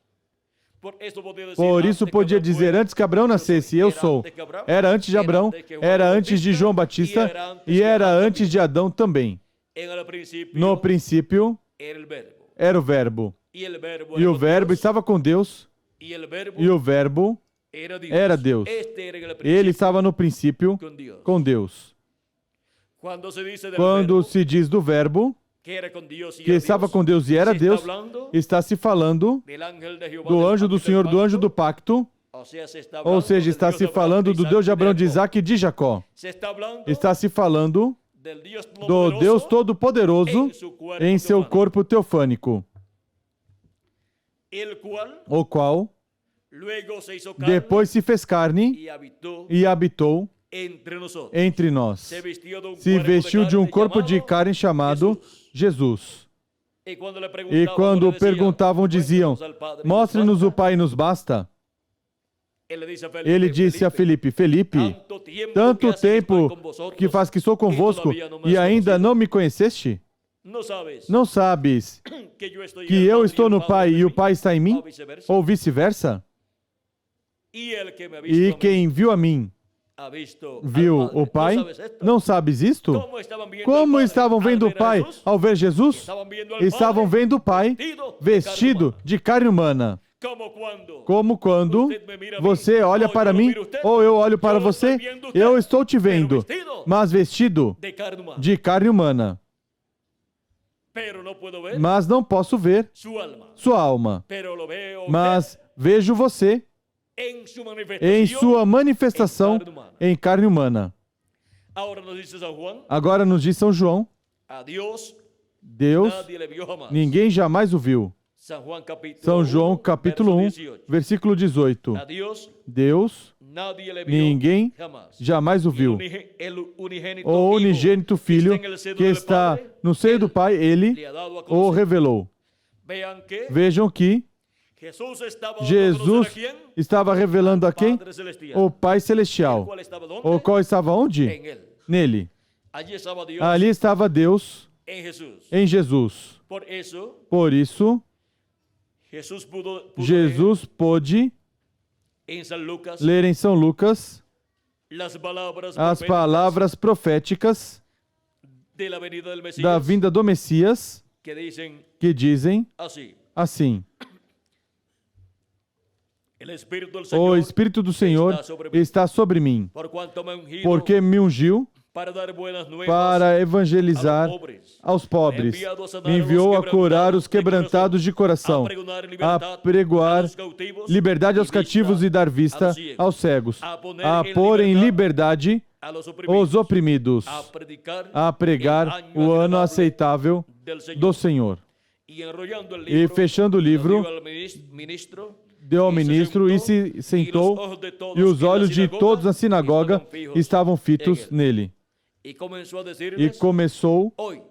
Por isso podia dizer, antes que Abraão nascesse, eu sou. Era antes de Abraão, era antes de João Batista e era antes de Adão também. No princípio, era o Verbo. E o Verbo estava com Deus e o Verbo era Deus. Ele estava no princípio com Deus. Quando se diz do Verbo, que estava com Deus e era Deus, está se falando do anjo do Senhor, do anjo do pacto, ou seja, está se falando do Deus de Abraão, de Isaac e de Jacó. Está se falando do Deus Todo-Poderoso em seu corpo teofânico, o qual depois se fez carne e habitou entre nós. Se vestiu de um corpo de carne chamado Jesus. E quando perguntavam, diziam, mostre-nos o Pai, nos basta. Ele disse a Felipe, Felipe, tanto tempo que faz que sou convosco e ainda não me conheceste? Não sabes que eu estou no Pai e o Pai está em mim? Ou vice-versa? E quem viu a mim, viu o Pai? Não sabes isto? Como estavam vendo o Pai ao ver Jesus? Estavam vendo o Pai vestido de carne humana. Como quando você olha para mim ou eu olho para você, eu estou te vendo, mas vestido de carne humana. Mas não posso ver sua alma. Mas vejo você em sua manifestação em carne humana. Agora nos diz São João, Deus, ninguém jamais o viu. São João capítulo 1, versículo 18. Deus, ninguém jamais o viu. O unigênito Filho que está no seio do Pai, Ele o revelou. Vejam que Jesus estava revelando a quem? O Pai Celestial. O qual estava onde? Nele. Ali estava Deus em Jesus. Por isso, Jesus pôde ler em São Lucas as palavras proféticas da vinda do Messias, que dizem assim: o Espírito do Senhor está sobre mim, porque me ungiu para evangelizar aos pobres, me enviou a curar os quebrantados de coração, a pregoar liberdade aos cativos e dar vista aos cegos, a pôr em liberdade os oprimidos, a pregar o ano aceitável do Senhor. E fechando o livro, deu ao ministro e se sentou, e os olhos de todos na sinagoga estavam fitos nele.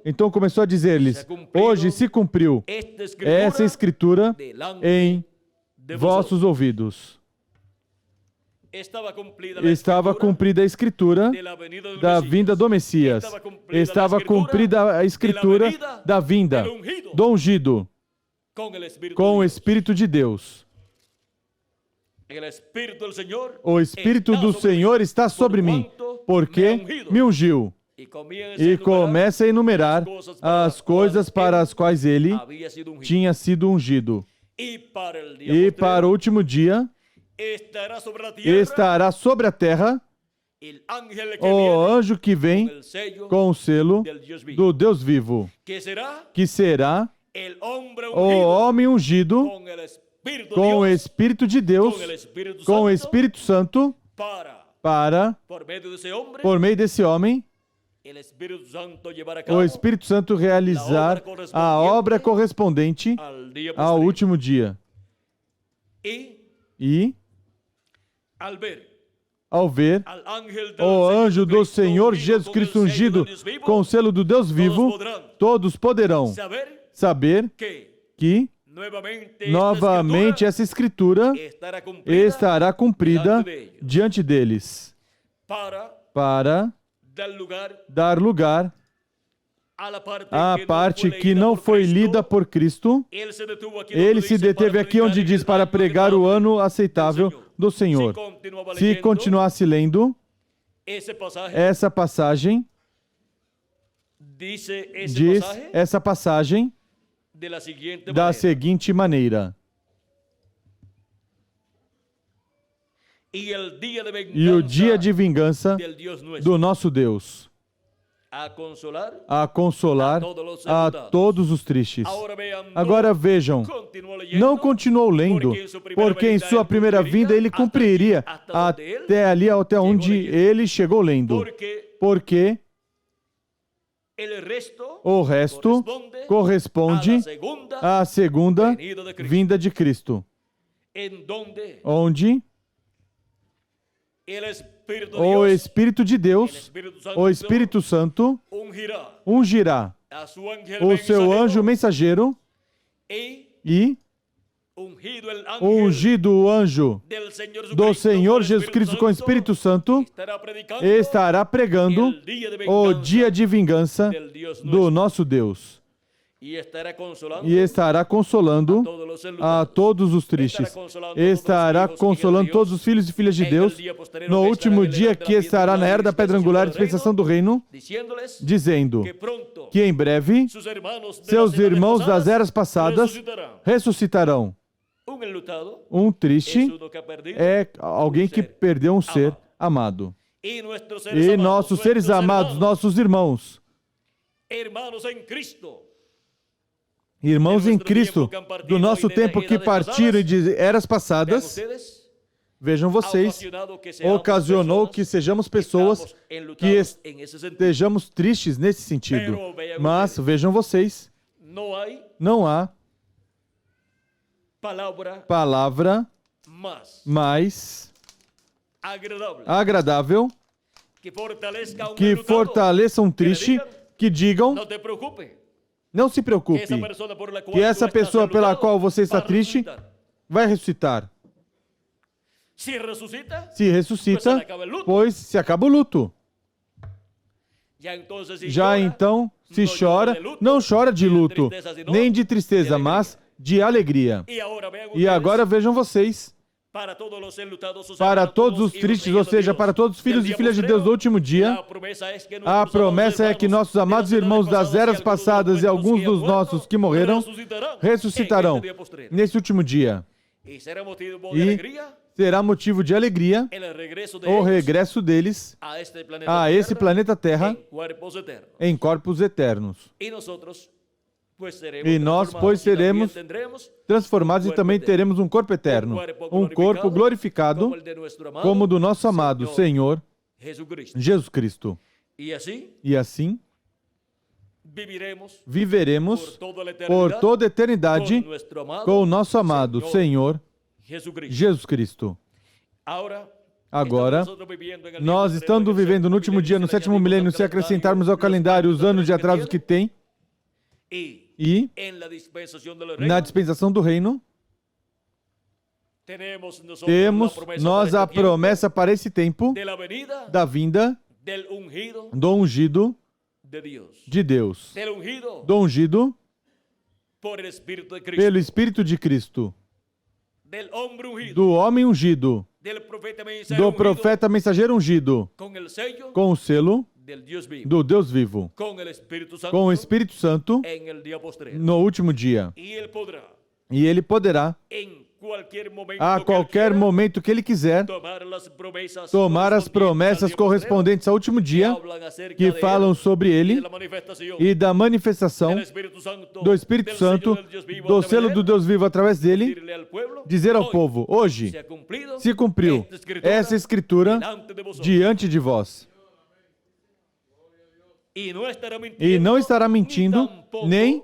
Então começou a dizer-lhes, hoje se cumpriu essa escritura em vossos ouvidos. Estava cumprida a escritura da vinda do Messias. Estava cumprida a escritura da vinda do ungido com o Espírito de Deus. O Espírito do Senhor está sobre mim, porque me ungiu. E começa a enumerar as coisas para as quais ele tinha sido ungido. E para o último dia, estará sobre a terra o anjo que vem com o selo do Deus vivo, que será o homem ungido com o Espírito de Deus, com o Espírito Santo, para, por meio desse homem, o Espírito Santo realizar a obra correspondente ao último dia. E, ao ver o anjo do Senhor Jesus Cristo ungido com o selo do Deus vivo, todos poderão saber que novamente essa escritura estará cumprida diante deles, para dar lugar à parte que não foi lida por Cristo. Ele se deteve aqui onde diz para pregar o ano aceitável do Senhor. Se continuasse lendo essa passagem, diz essa passagem da seguinte maneira: e o dia de vingança do nosso Deus, a consolar a todos os tristes. Agora vejam, não continuou lendo, porque em sua primeira vinda ele cumpriria até ali, até onde ele chegou lendo. Porque o resto corresponde à segunda vinda de Cristo, onde o Espírito de Deus, o Espírito Santo, ungirá o seu anjo mensageiro e, ungido o anjo do Senhor Jesus Cristo com o Espírito Santo, estará pregando o dia de vingança do nosso Deus. E estará consolando a todos os tristes. Estará consolando todos os filhos e filhas de Deus no último dia, que estará na era da pedra angular, dispensação do reino, dizendo que em breve seus irmãos das eras passadas ressuscitarão. Um triste é alguém que perdeu um ser amado. E nossos seres amados, nossos irmãos em Cristo, do nosso tempo, que partiram de eras passadas, vejam vocês, ocasionou que sejamos pessoas que estejamos tristes nesse sentido. Mas, vejam vocês, não há palavra mais agradável que fortaleça um triste, que digam: não se preocupe, que essa pessoa pela qual você está triste vai ressuscitar. Se ressuscita, pois se acaba o luto. Já então, se chora, não chora de luto, nem de tristeza, mas de alegria. E agora vejam vocês, para todos os tristes, ou seja, para todos os filhos e filhas de Deus do último dia, a promessa é que nossos amados irmãos das eras passadas e alguns dos nossos que morreram ressuscitarão nesse último dia. E será motivo de alegria o regresso deles a esse planeta Terra em corpos eternos. E nós, pois, seremos transformados e também teremos um corpo eterno, um corpo glorificado como o do nosso amado Senhor Jesus Cristo. E assim viveremos por toda a eternidade com o nosso amado Senhor Jesus Cristo. Agora, nós estando vivendo no último dia, no sétimo milênio, se acrescentarmos ao calendário os anos de atraso que tem, e na dispensação do reino, temos nós a promessa para esse tempo da vinda do ungido de Deus, do ungido pelo Espírito de Cristo, do homem ungido, do profeta mensageiro ungido, com o selo do Deus vivo, com o Espírito Santo no último dia. E ele poderá, a qualquer momento que Ele quiser, tomar as promessas correspondentes ao último dia, que falam sobre Ele e da manifestação do Espírito Santo, do selo do Deus vivo através dele, dizer ao povo: hoje se cumpriu essa Escritura diante de vós. E não estará mentindo, nem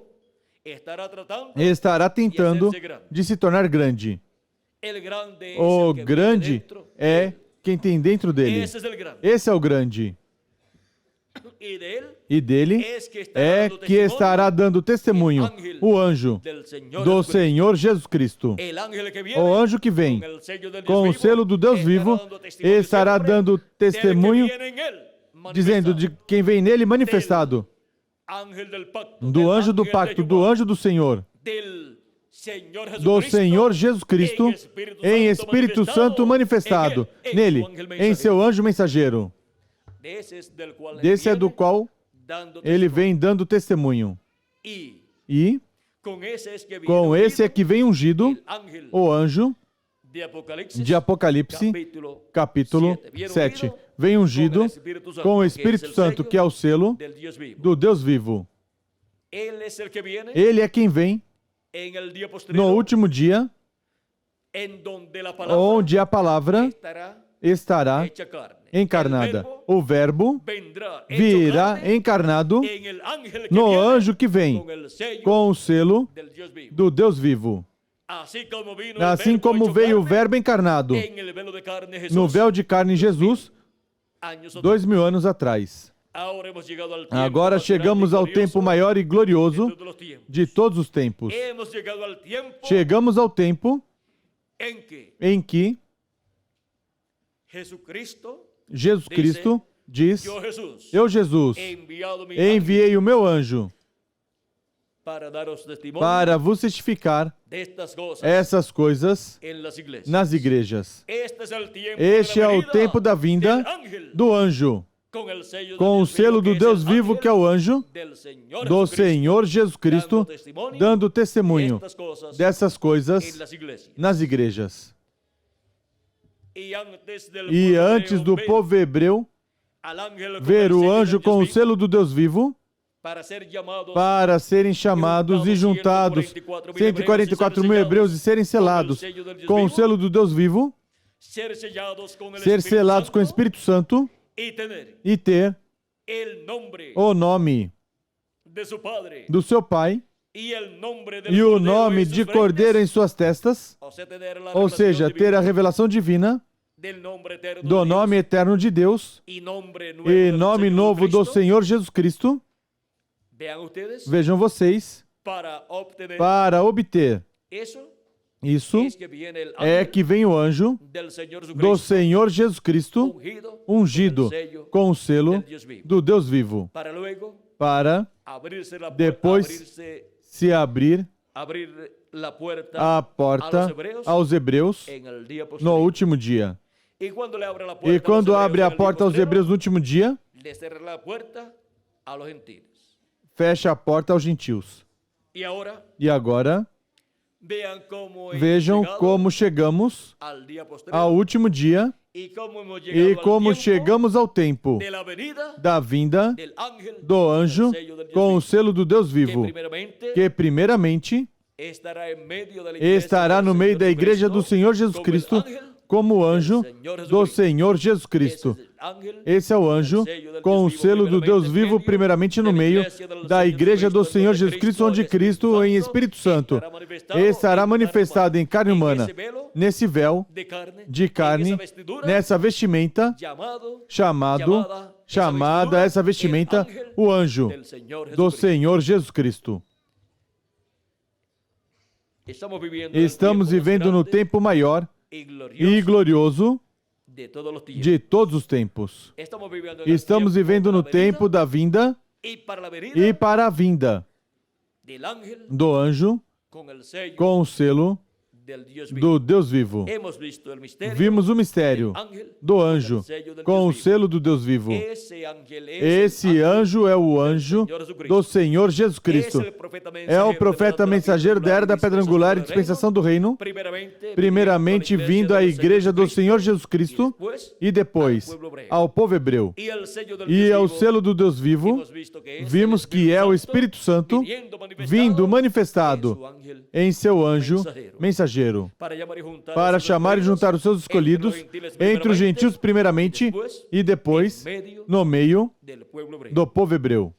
estará tentando de se tornar grande. O grande é quem tem dentro dele. Esse é o grande. E dele é que estará dando testemunho o anjo do Senhor Jesus Cristo. O anjo que vem com o selo do Deus vivo estará dando testemunho, dizendo de quem vem nele manifestado, do anjo do pacto, do anjo do Senhor, do Senhor Jesus Cristo, em Espírito Santo manifestado nele, em seu anjo mensageiro. Desse é do qual ele vem dando testemunho. E com esse é que vem ungido o anjo de Apocalipse, capítulo 7. Vem ungido com o Espírito Santo, que é o selo do Deus vivo. Ele é quem vem no último dia, onde a palavra estará encarnada. O Verbo virá encarnado no anjo que vem com o selo do Deus vivo. Assim como veio o Verbo encarnado no véu de carne em Jesus, 2000 anos atrás. Agora chegamos ao tempo maior e glorioso de todos os tempos. Chegamos ao tempo em que Jesus Cristo diz: eu, Jesus, enviei o meu anjo para vos testificar essas coisas nas igrejas. Este é o tempo da vinda do anjo, com o selo do Deus vivo, que é o anjo do Senhor Jesus Cristo, dando testemunho dessas coisas nas igrejas. E antes do povo hebreu ver o anjo com o selo do Deus vivo, para serem chamados e juntados 144 mil hebreus e serem selados com o selo do Deus vivo, ser selados com o Espírito Santo e ter o nome do seu pai e o nome de Cordeiro em suas testas, ou seja, ter a revelação divina do nome eterno de Deus e nome novo do Senhor Jesus Cristo. Vejam vocês, para obter isso é que vem o anjo do Senhor Jesus Cristo, ungido com o selo do Deus vivo, para depois se abrir a porta aos hebreus no último dia. E quando abre a porta aos hebreus no último dia, fecha a porta aos gentios. E agora, vejam como chegamos ao último dia e como chegamos ao tempo da vinda do anjo com o selo do Deus vivo, que primeiramente estará no meio da igreja do Senhor Jesus Cristo como anjo do Senhor Jesus Cristo. Esse é o anjo com o selo do Deus vivo, primeiramente no meio da igreja do Senhor Jesus Cristo, onde Cristo, em Espírito Santo, estará manifestado em carne humana, nesse véu de carne, nessa vestimenta, chamada essa vestimenta, o anjo do Senhor Jesus Cristo. Estamos vivendo no tempo maior e glorioso de todos os tempos. Estamos vivendo no tempo da vinda e para a vinda do anjo com o selo do Deus vivo. Vimos o mistério do anjo com o selo do Deus vivo. Esse anjo é o anjo do Senhor Jesus Cristo. É o profeta mensageiro da era da pedra angular e dispensação do reino, primeiramente vindo à igreja do Senhor Jesus Cristo e depois ao povo hebreu. E é o selo do Deus vivo. Vimos que é o Espírito Santo vindo manifestado em seu anjo mensageiro, para chamar e juntar os seus escolhidos entre os gentios primeiramente e depois no meio do povo hebreu.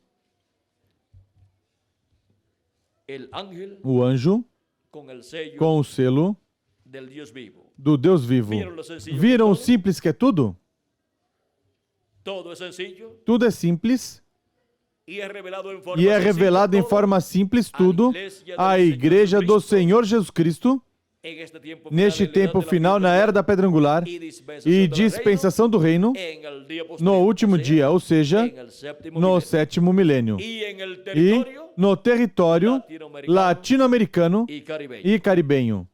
O anjo com o selo do Deus vivo. Viram o simples que é tudo? Tudo é simples. E é revelado em forma simples tudo à igreja do Senhor Jesus Cristo neste tempo final, na era da pedra angular e dispensação do reino, no último dia, ou seja, no sétimo milênio, e no território latino-americano e caribenho.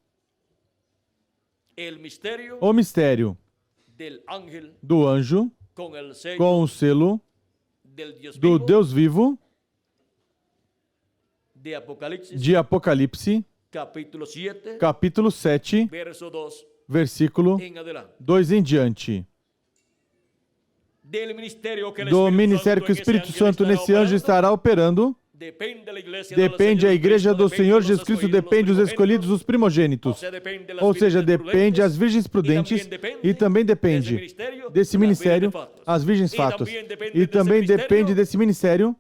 O mistério do anjo com o selo do Deus vivo de Apocalipse, capítulo 7, versículo 2 em diante. Do ministério que o Espírito Santo nesse anjo estará operando, depende a igreja do Senhor Jesus Cristo, depende os escolhidos, os primogênitos. Ou seja, depende as virgens prudentes e também depende desse ministério as virgens fatos. E também depende desse ministério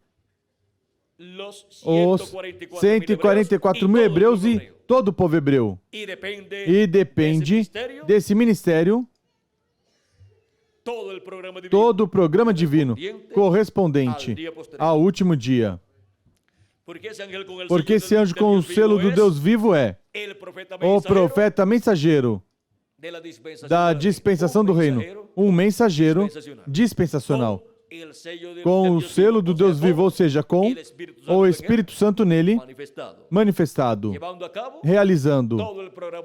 os 144 mil hebreus e todo o povo hebreu. E depende desse ministério todo o programa divino correspondente ao último dia. Porque esse anjo com o selo do Deus vivo é o profeta mensageiro da dispensação do reino, um mensageiro dispensacional, com o selo do Deus vivo, ou seja, com o Espírito Santo nele manifestado, realizando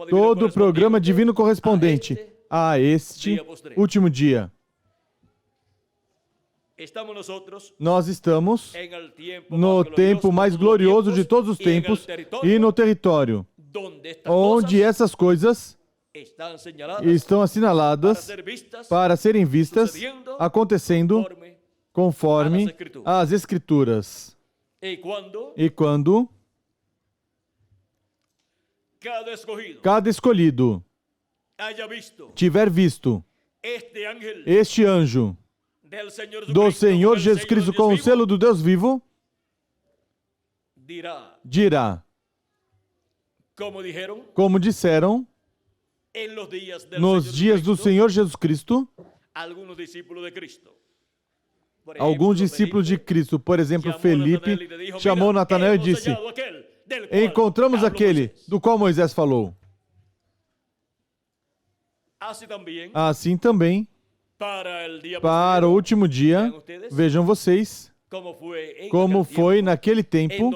todo o programa divino correspondente a este último dia. Nós estamos no tempo mais glorioso de todos os tempos e no território onde essas coisas estão assinaladas para serem vistas, acontecendo conforme as Escrituras. E quando cada escolhido tiver visto este anjo do Senhor Jesus Cristo com o selo do Deus vivo, dirá, como disseram nos dias do Senhor Jesus Cristo, alguns discípulos de Cristo, por exemplo, Felipe, chamou Natanael e disse, encontramos aquele do qual Moisés falou. Assim também, para o último dia, vejam vocês, como foi naquele tempo,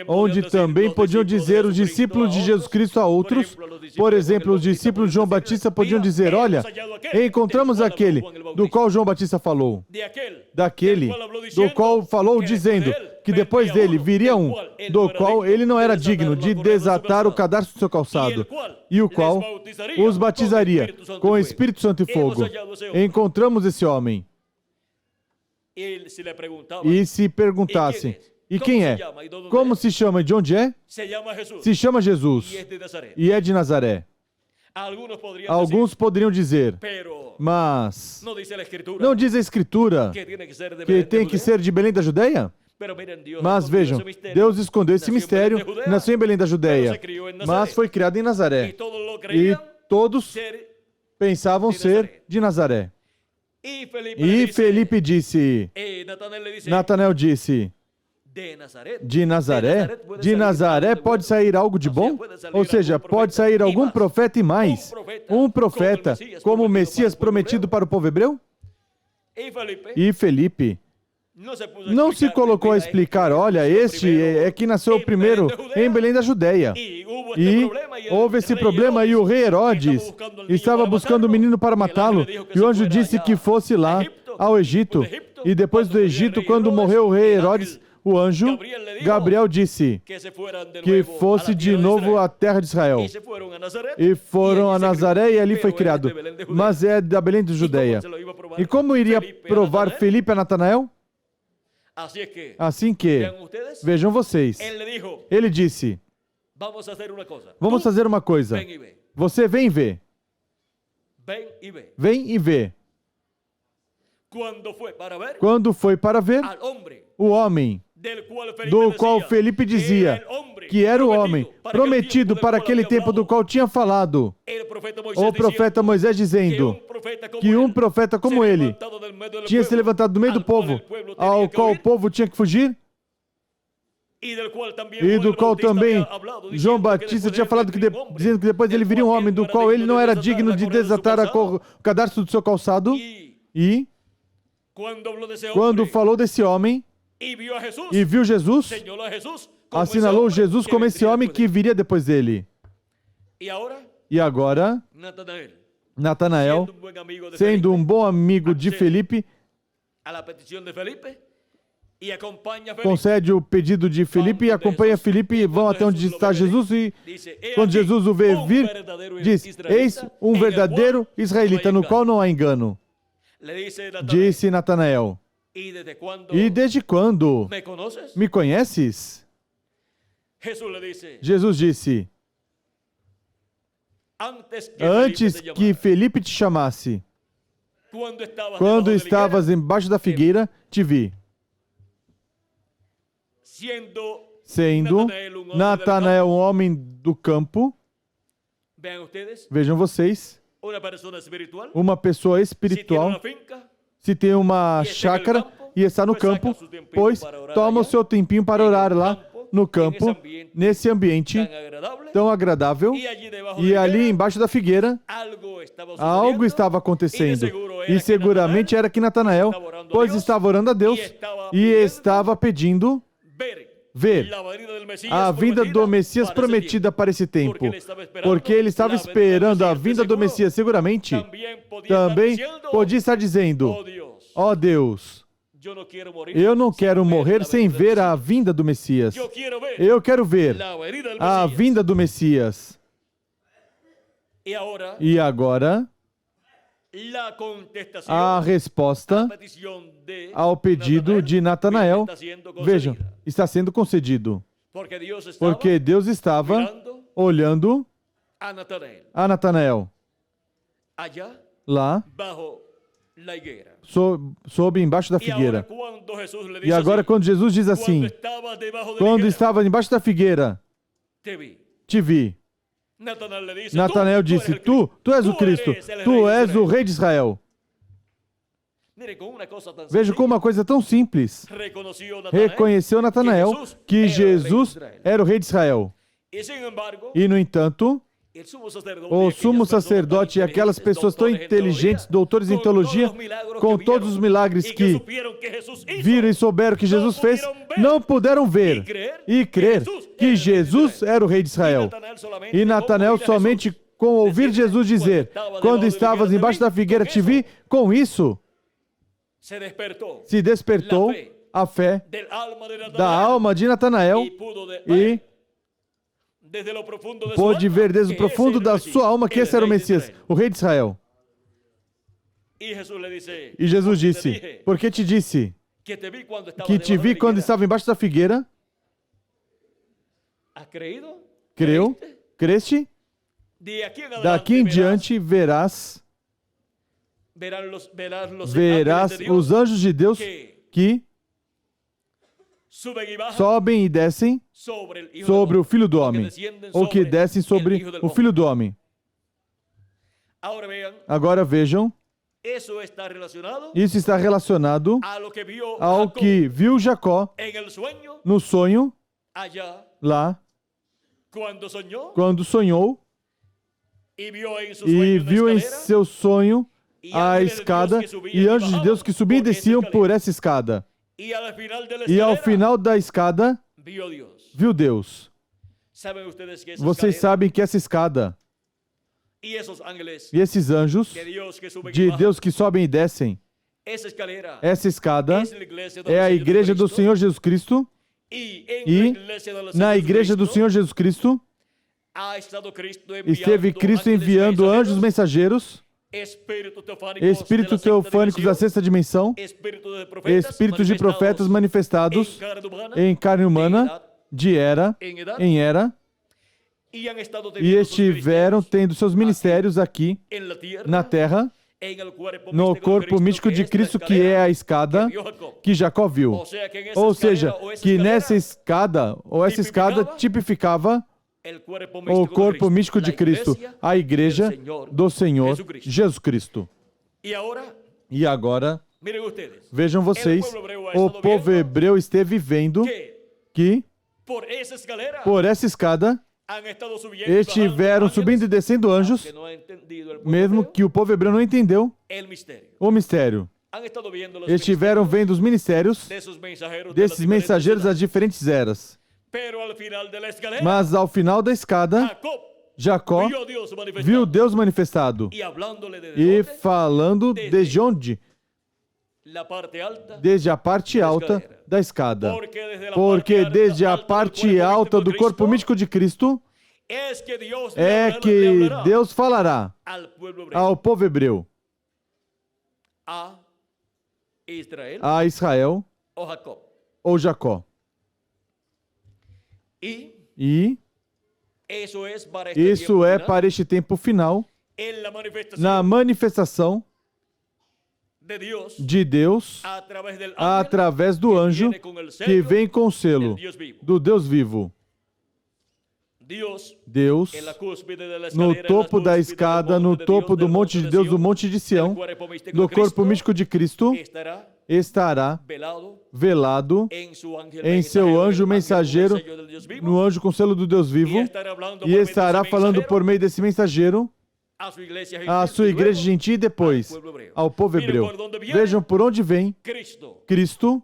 onde também podiam dizer os discípulos de Jesus Cristo a outros, por exemplo, os discípulos de João Batista podiam dizer, olha, encontramos aquele do qual João Batista falou, daquele do qual falou dizendo que depois dele viria um, do qual ele não era digno de desatar o cadarço do seu calçado, e o qual os batizaria com o Espírito Santo e fogo. Encontramos esse homem. E se perguntassem, e quem é? Como se chama e de onde é? Se chama Jesus e é de Nazaré. Alguns poderiam dizer, mas não diz a Escritura que tem que ser de Belém da Judeia? Mas vejam, Deus escondeu esse mistério, nasceu em Belém da Judeia, mas foi criado em Nazaré. E todos pensavam ser de Nazaré. E Felipe disse, Natanael disse, de Nazaré? De Nazaré pode sair algo de bom? Ou seja, pode sair algum profeta e mais? Um profeta como o Messias prometido para o povo hebreu? E Felipe não se colocou a explicar, olha, este é que nasceu primeiro em Belém da Judeia. E houve esse problema e o rei Herodes estava buscando o menino para matá-lo. E o anjo disse que fosse lá ao Egito. E depois do Egito, quando morreu o rei Herodes, o anjo Gabriel disse que fosse de novo à terra de Israel. E foram a Nazaré e ali foi criado. Mas é da Belém de Judeia. E como iria provar Felipe a Natanael? Assim que, vejam vocês, ele disse, vamos fazer uma coisa. Você vem e vê. Vem e vê. Quando foi para ver, o homem do qual Felipe dizia que era o homem prometido para aquele tempo do qual tinha falado o profeta Moisés, dizendo que um profeta como ele tinha se levantado do meio do povo, ao qual o povo tinha que fugir, e do qual também João Batista tinha falado, dizendo que depois ele viria um homem do qual ele não era digno de desatar o cadarço do seu calçado. E quando falou desse homem e viu Jesus, assinalou Jesus como esse homem que viria depois dele. E agora, Natanael, sendo um bom amigo de Felipe, concede o pedido de Felipe e acompanha Felipe e vão até onde está Jesus. E quando Jesus o vê vir, diz: eis um verdadeiro israelita no qual não há engano. Disse Natanael: e desde quando me conheces? Jesus disse: antes que Felipe te chamasse, quando estavas embaixo da figueira, te vi. Sendo Natanael um homem do campo, vejam vocês, uma pessoa espiritual, se tem uma chácara e está no campo, pois toma o seu tempinho para orar lá no campo, nesse ambiente tão agradável, e ali embaixo da figueira, algo estava acontecendo. E seguramente era que Natanael, pois estava orando a Deus e estava pedindo ver a vinda do Messias prometida para esse tempo, porque ele estava esperando a vinda do Messias, seguramente, também podia estar dizendo: ó Deus, eu não quero morrer sem ver a vinda do Messias. Eu quero ver a vinda do Messias. E agora, a resposta ao pedido de Natanael, vejam, está sendo concedido. Porque Deus estava olhando a Natanael lá, sob embaixo da figueira. E agora quando Jesus diz assim: quando estava embaixo da figueira, te vi. Natanael disse: tu és o Cristo, tu és o Rei de Israel. Veja como uma coisa tão simples. Reconheceu Natanael que Jesus era o Rei de Israel. E, no entanto, o sumo sacerdote e aquelas pessoas tão inteligentes, doutores em teologia, com todos os milagres que viram e souberam que Jesus fez, não puderam ver e crer que Jesus era o Rei de Israel. E Natanael, somente com ouvir Jesus dizer: quando estavas embaixo da figueira te vi, com isso se despertou a fé da alma de Natanael e pôde ver desde o profundo da sua alma que esse era o Messias, o Rei de Israel. E Jesus disse: porque te disse que te vi quando estava embaixo da figueira? Creu? Creste? Daqui em diante verás os anjos de Deus que sobem e descem sobre o Filho do Homem, ou que descem sobre o Filho do Homem. Agora vejam, isso está relacionado ao que viu Jacó no sonho, lá, quando sonhou, e viu em seu sonho a escada e anjos de Deus que subiam e desciam por essa escada. E ao final da escada, viu Deus. Vocês sabem que essa escada e esses anjos de Deus que sobem e descem, essa escada é a igreja do Senhor Jesus Cristo, e na igreja do Senhor Jesus Cristo esteve Cristo enviando anjos mensageiros, espíritos teofânicos da sexta dimensão, espíritos de profetas manifestados em carne humana, de era em era, e estiveram tendo seus ministérios aqui na terra, no corpo místico de Cristo, que é a escada que Jacó viu. Ou seja, que nessa escada, ou essa escada tipificava o corpo místico de Cristo, a igreja do Senhor Jesus Cristo. E agora, vejam vocês, o povo hebreu esteve vendo que por essa escada estiveram subindo e descendo anjos, mesmo que o povo hebreu não entendeu o mistério. Estiveram vendo os ministérios desses mensageiros das diferentes eras. Mas ao final da escada, Jacó viu Deus manifestado e falando desde onde? Desde a parte alta da escada. Porque desde a parte alta do corpo místico de Cristo é que Deus falará ao povo hebreu, a Israel ou Jacó. E isso é para este tempo final, na manifestação de Deus através do anjo que vem com o selo do Deus vivo. Deus, no topo da escada, no topo do monte de Deus, do monte de Sião, do corpo místico de Cristo, estará velado em seu anjo mensageiro, no anjo com selo do Deus vivo, e estará falando por meio desse mensageiro à sua igreja gentil e depois ao povo hebreu. Vejam por onde vem Cristo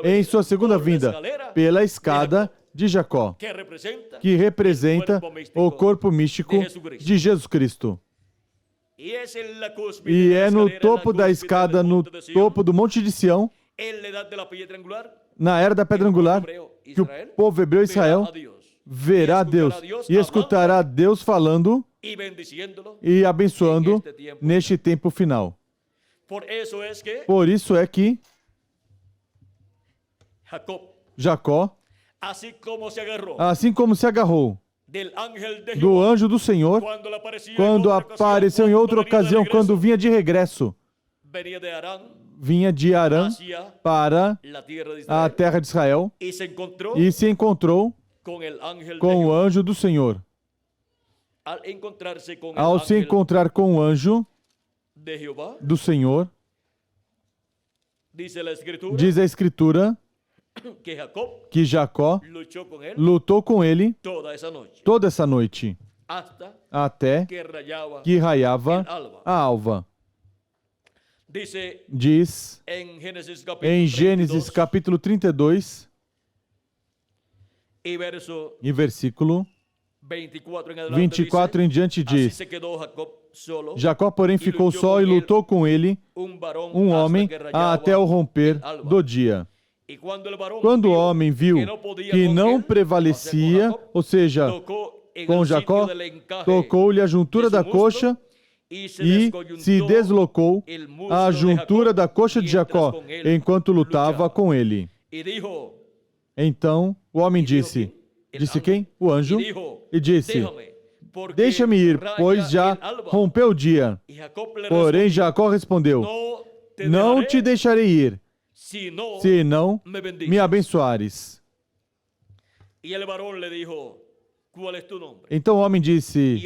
em sua segunda vinda, pela escada de Jacó, que representa o corpo místico de Jesus Cristo. E é no topo da escada, no topo do monte de Sião, na era da pedra angular, que o povo hebreu Israel verá Deus e escutará Deus falando e abençoando neste tempo final. Por isso é que Jacó, assim como se agarrou do anjo do Senhor, quando apareceu em outra ocasião, quando vinha de regresso, vinha de Arã para a terra de Israel, e se encontrou com o anjo do Senhor. Ao se encontrar com o anjo do Senhor, diz a Escritura que Jacó lutou com ele toda essa noite, até que raiava a alva. Diz em Gênesis capítulo 32, e versículo 24 em diante, diz: Jacó, porém, ficou só e lutou com ele um homem até o romper do dia. Quando o homem viu que não prevalecia, ou seja, com Jacó, tocou-lhe a juntura da coxa e se deslocou a juntura da coxa de Jacó enquanto lutava com ele. Então o homem disse quem? O anjo. E disse: deixa-me ir, pois já rompeu o dia. Porém Jacó respondeu: não te deixarei ir, se não me abençoares. Então o homem disse: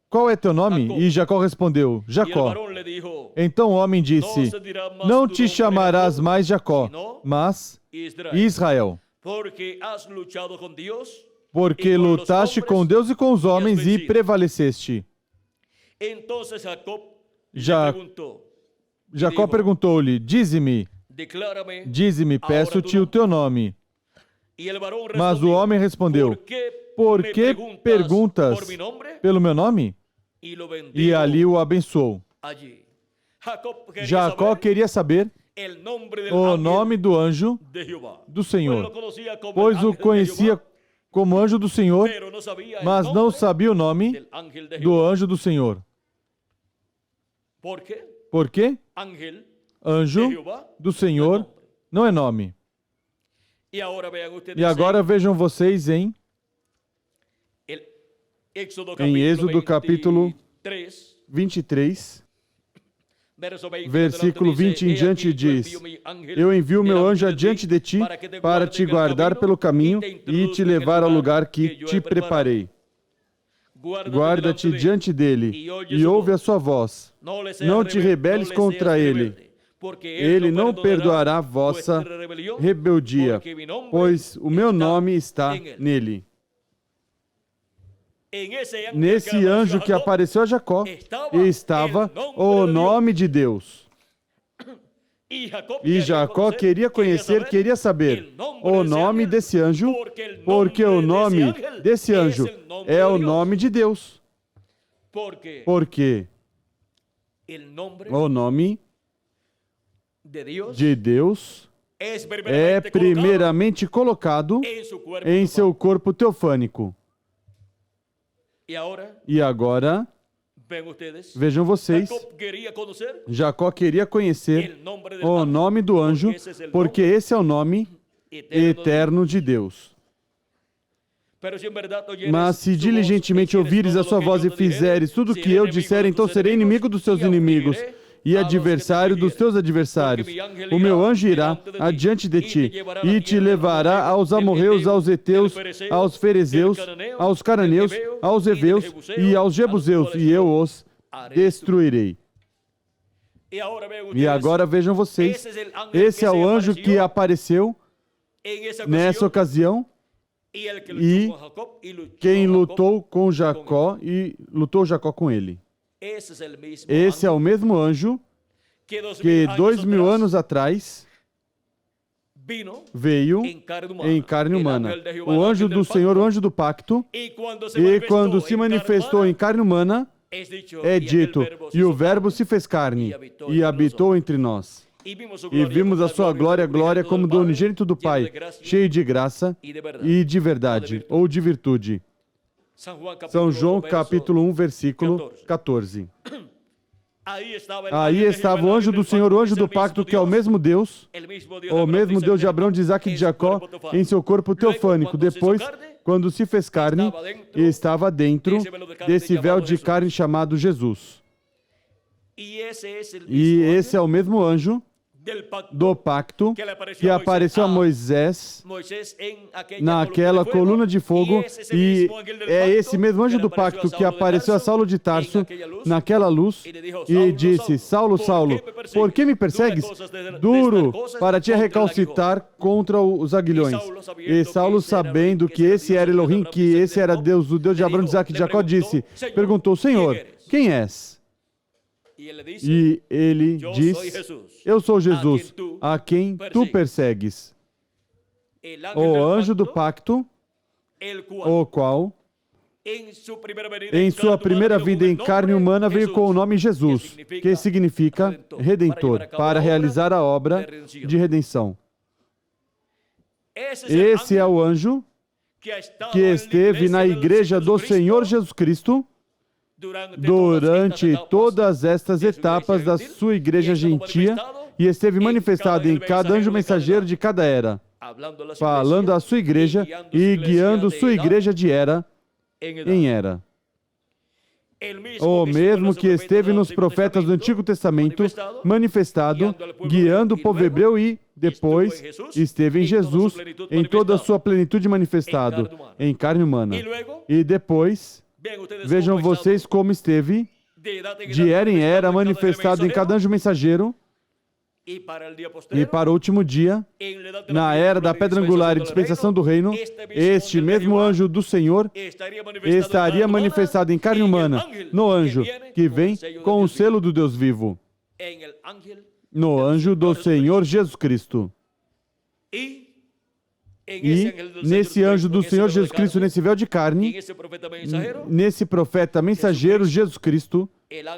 qual é teu nome? E Jacó respondeu: Jacó. Então o homem disse: não te chamarás mais Jacó, mas Israel, porque lutaste com Deus e com os homens e prevaleceste. Jacó perguntou-lhe: dize-me, peço-te o teu nome. Mas o homem respondeu: por que perguntas pelo meu nome? E ali o abençoou. Jacó queria saber o nome do anjo do Senhor, pois o conhecia como anjo do Senhor, mas não sabia o nome do anjo do Senhor. Por quê? Anjo do Senhor não é nome. E agora vejam vocês em Êxodo capítulo 23, versículo 20 em diante diz: eu envio meu anjo adiante de ti para te guardar pelo caminho e te levar ao lugar que te preparei. Guarda-te diante dele e ouve a sua voz. Não te rebeles contra ele. Ele não perdoará vossa rebeldia, pois o meu nome está nele. Nesse anjo que apareceu a Jacó estava o nome de Deus. E Jacó queria conhecer, queria saber o nome desse anjo, porque o nome desse anjo é o nome de Deus. Porque o nome de Deus é primeiramente colocado em seu corpo teofânico. E agora, vejam vocês, Jacó queria conhecer o nome do anjo, porque esse é o nome eterno de Deus. Mas se diligentemente ouvires a sua voz e fizeres tudo o que eu disser, então serei inimigo dos seus inimigos e adversário dos teus adversários. O meu anjo irá adiante de ti e te levará aos amorreus, aos heteus, aos ferezeus, aos cananeus, aos heveus e aos jebuseus, e eu os destruirei. E agora vejam vocês, esse é o anjo que apareceu nessa ocasião e quem lutou com Jacó e lutou Jacó com ele. Esse é o mesmo anjo que 2000 anos atrás veio em carne humana. O anjo do Senhor, o anjo do pacto, e quando se manifestou em carne humana, é dito, e o verbo se fez carne e habitou entre nós. E vimos a sua glória, glória como do unigênito do Pai, cheio de graça e de verdade, ou de virtude. São João capítulo 1, versículo 14. Aí estava o anjo do Senhor, o anjo do pacto, que é o mesmo Deus de Abraão, de Isaac e de Jacó, em seu corpo teofânico. Depois, quando se fez carne, estava dentro desse véu de carne chamado Jesus. E esse é o mesmo anjo do pacto que apareceu a Moisés naquela coluna de fogo, e é esse mesmo anjo do pacto que apareceu a Saulo de Tarso naquela luz e disse: Saulo, Saulo, por que me persegues? Duro para te recalcitrar contra os aguilhões. E Saulo, sabendo que esse era Elohim, que esse era Deus, o Deus de Abraão, de Isaac e de Jacó, perguntou: Senhor, quem és? E ele diz: eu sou Jesus, a quem tu persegues. O anjo do pacto, o qual, em sua primeira vinda em carne humana, veio com o nome Jesus, que significa Redentor, para realizar a obra de redenção. Esse é o anjo que esteve na igreja do Senhor Jesus Cristo durante todas estas etapas da sua igreja gentia, e esteve manifestado em cada anjo mensageiro de cada era, falando à sua igreja e guiando sua igreja de era em era. O mesmo que esteve nos profetas do Antigo Testamento, manifestado, guiando o povo hebreu, e depois esteve em Jesus em toda a sua plenitude manifestado, em carne humana. E depois, vejam vocês como esteve, de era em era, manifestado em cada anjo mensageiro, e para o último dia, na era da pedra angular e dispensação do reino, este mesmo anjo do Senhor estaria manifestado em carne humana, no anjo que vem com o selo do Deus vivo, no anjo do Senhor Jesus Cristo. E nesse anjo do Senhor Jesus Cristo, nesse véu de carne, nesse profeta mensageiro Jesus Cristo,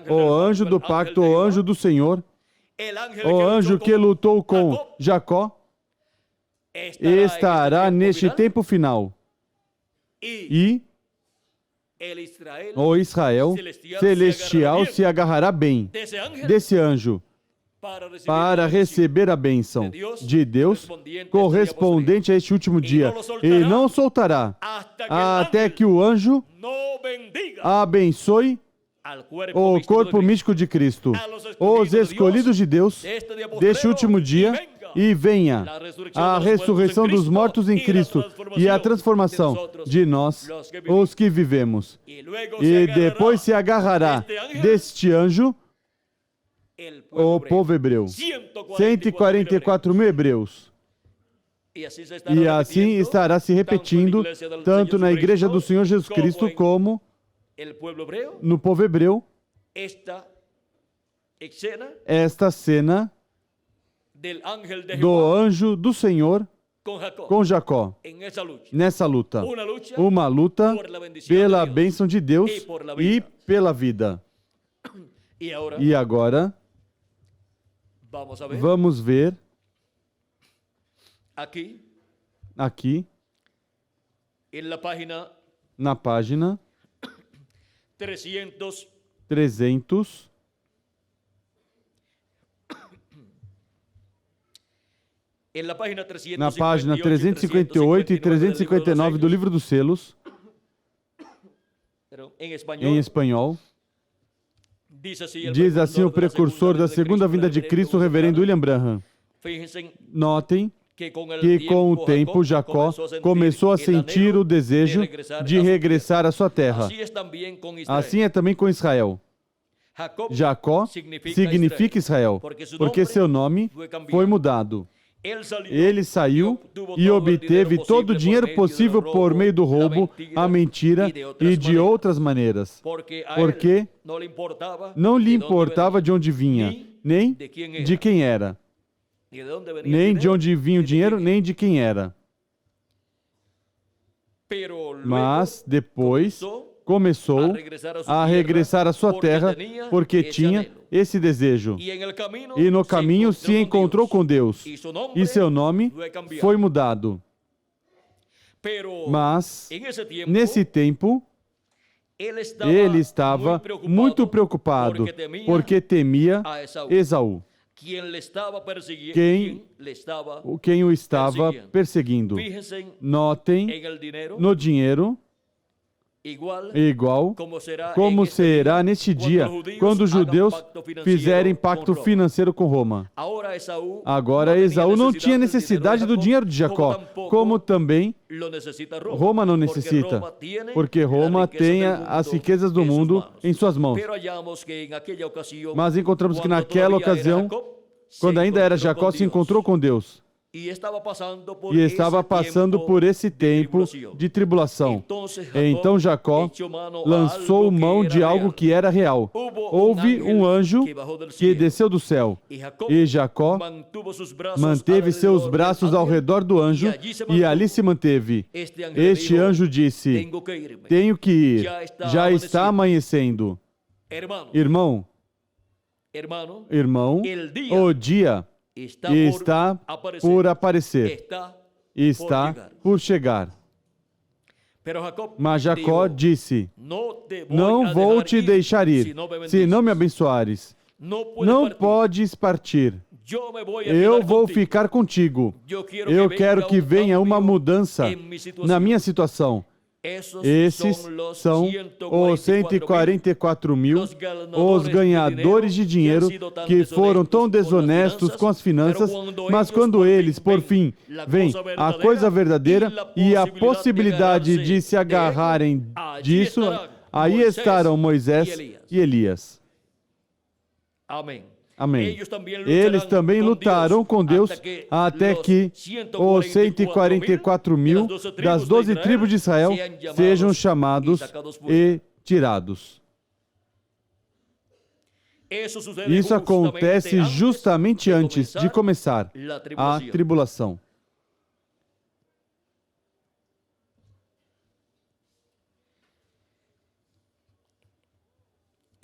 o anjo do pacto, o anjo do Senhor, o anjo que lutou com Jacó, estará neste tempo final. E o Israel celestial se agarrará bem desse anjo para receber a bênção de Deus correspondente a este último dia. E não soltará até que o anjo abençoe o corpo místico de Cristo, os escolhidos de Deus deste último dia, e venha a ressurreição dos mortos em Cristo e a transformação de nós, os que vivemos. E depois se agarrará deste anjo o povo hebreu. 144 mil hebreus. E assim estará se repetindo, tanto na igreja do Senhor Jesus Cristo, como no povo hebreu, esta cena do anjo do Senhor com Jacó, nessa luta. Uma luta pela bênção de Deus e pela vida. E agora, vamos ver aqui, na página 300, na página 358 e 359 do Livro dos Selos, em espanhol, diz assim o precursor da segunda vinda de Cristo, o reverendo William Branham. Notem que com o tempo Jacó começou a sentir o desejo de regressar à sua terra. Assim é também com Israel. Jacó significa Israel, porque seu nome foi mudado. Ele saiu e obteve todo o dinheiro possível por meio do roubo, a mentira e de outras maneiras, porque não lhe importava de onde vinha, nem de quem era. Nem de onde vinha o dinheiro, nem de quem era. Mas depois começou a regressar à sua terra porque tinha esse desejo. E no caminho se encontrou com Deus. E seu nome foi mudado. Mas, nesse tempo, ele estava muito preocupado porque temia Esaú, quem o estava perseguindo. Notem no dinheiro, igual como será neste dia, quando os judeus fizerem pacto financeiro com Roma. Agora, Esaú não tinha necessidade do dinheiro de Jacó, como também Roma não necessita, porque Roma tem as riquezas do mundo em suas mãos. Mas encontramos que naquela ocasião, quando ainda era Jacó, se encontrou com Deus. E estava passando por esse tempo de tribulação. Então Jacó lançou mão de algo que era real. Houve um anjo que desceu do céu. E Jacó manteve seus braços ao redor do anjo e ali se manteve. Este anjo disse: tenho que ir, já está amanhecendo. Irmão, o dia está por aparecer, está por chegar. Mas Jacó disse: não vou te deixar ir, se não me abençoares. Não podes partir. Eu vou ficar contigo. Eu quero que venha uma mudança na minha situação. Esses são os 144 mil, os ganhadores de dinheiro que foram tão desonestos com as finanças, mas quando eles, por fim, veem a coisa verdadeira e a possibilidade de se agarrarem disso, aí estarão Moisés e Elias. Amém. Eles também lutarão com Deus até que os 144 mil das 12 tribos de Israel sejam chamados e tirados. Isso acontece justamente antes de começar a tribulação.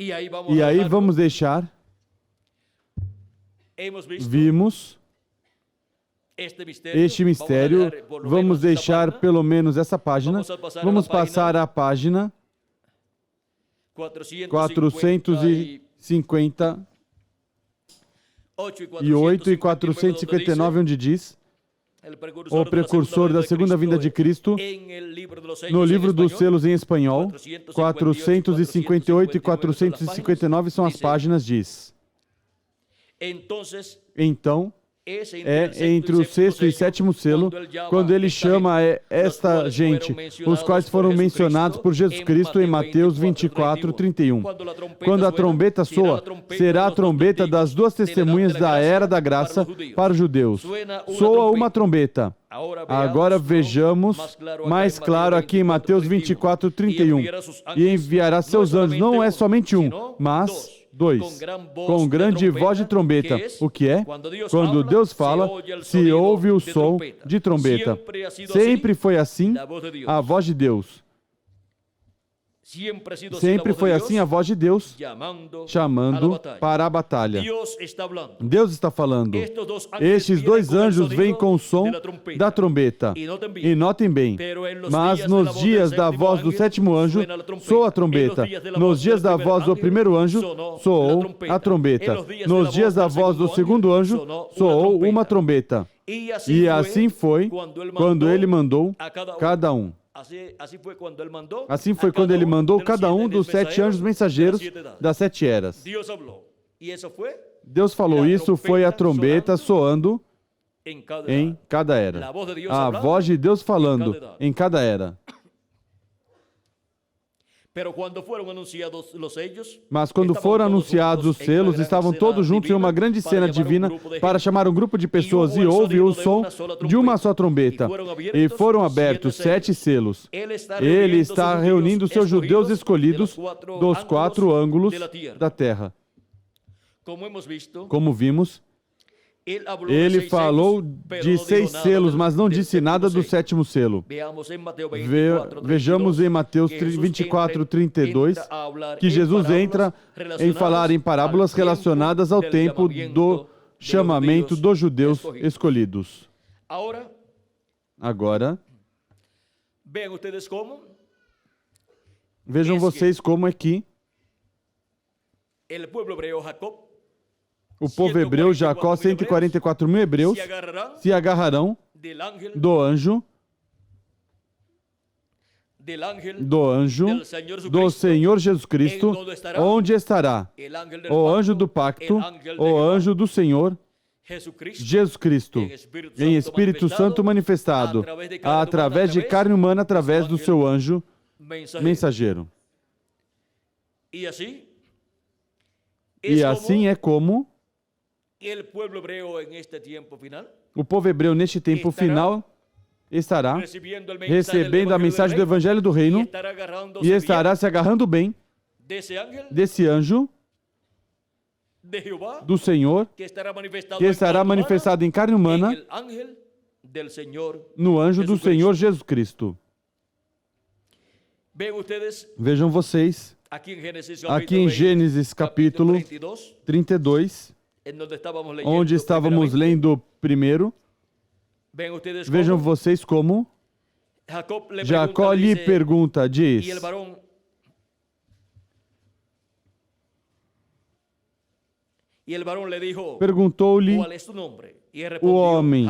E aí vamos deixar, vimos este mistério, vamos deixar pelo menos essa página, vamos passar a página 458 e 459, onde diz: o precursor da segunda vinda de Cristo, no livro dos selos em espanhol, 458 e 459 são as páginas, diz. Então, é entre o sexto e sétimo selo, quando ele chama esta gente, os quais foram mencionados por Jesus Cristo em Mateus 24, 31. Quando a trombeta soa, será a trombeta das duas testemunhas da era da graça para os judeus. Soa uma trombeta. Agora vejamos mais claro aqui em Mateus 24, 31. E enviará seus anjos, não é somente um, mas 2, com grande voz de trombeta. O que é? Quando Deus fala, se ouve o som de trombeta. Sempre foi assim a voz de Deus. Sempre foi assim a voz de Deus, chamando para a batalha. Deus está falando. Estes dois anjos vêm com o som da trombeta. E notem bem, mas nos dias da voz do sétimo anjo, soa a trombeta. Nos dias da voz do primeiro anjo, soou a trombeta. Nos dias da voz do segundo anjo, soou uma trombeta. E assim foi quando ele mandou cada um. Assim foi quando ele mandou cada um dos 7 anjos mensageiros das 7 eras. Deus falou, isso foi a trombeta soando em cada era. A voz de Deus falando em cada era. Mas quando foram anunciados os selos, estavam todos juntos em uma grande cena divina para chamar um grupo de pessoas, e houve o som de uma só trombeta. E foram abertos 7 selos. Ele está reunindo seus judeus escolhidos dos 4 ângulos da terra. Como vimos, ele falou de 6 selos, mas não disse nada do 7º selo. Vejamos em Mateus 24, 32, que Jesus entra em falar em parábolas relacionadas ao tempo do chamamento dos judeus escolhidos. Agora, vejam vocês como é que o povo hebreu, Jacó, 144 mil hebreus, se agarrarão do anjo do Senhor Jesus Cristo, onde estará o anjo do pacto, o anjo do Senhor Jesus Cristo, em Espírito Santo manifestado, através de carne humana, através do seu anjo mensageiro. E assim é como o povo hebreu neste tempo final estará recebendo a mensagem do Evangelho do Reino e estará se agarrando bem desse anjo do Senhor, que estará manifestado em carne humana no anjo do Senhor Jesus Cristo. Vejam vocês, aqui em Gênesis capítulo 32, onde estávamos lendo primeiro, vejam vocês como Jacó lhe pergunta, diz: perguntou-lhe o homem: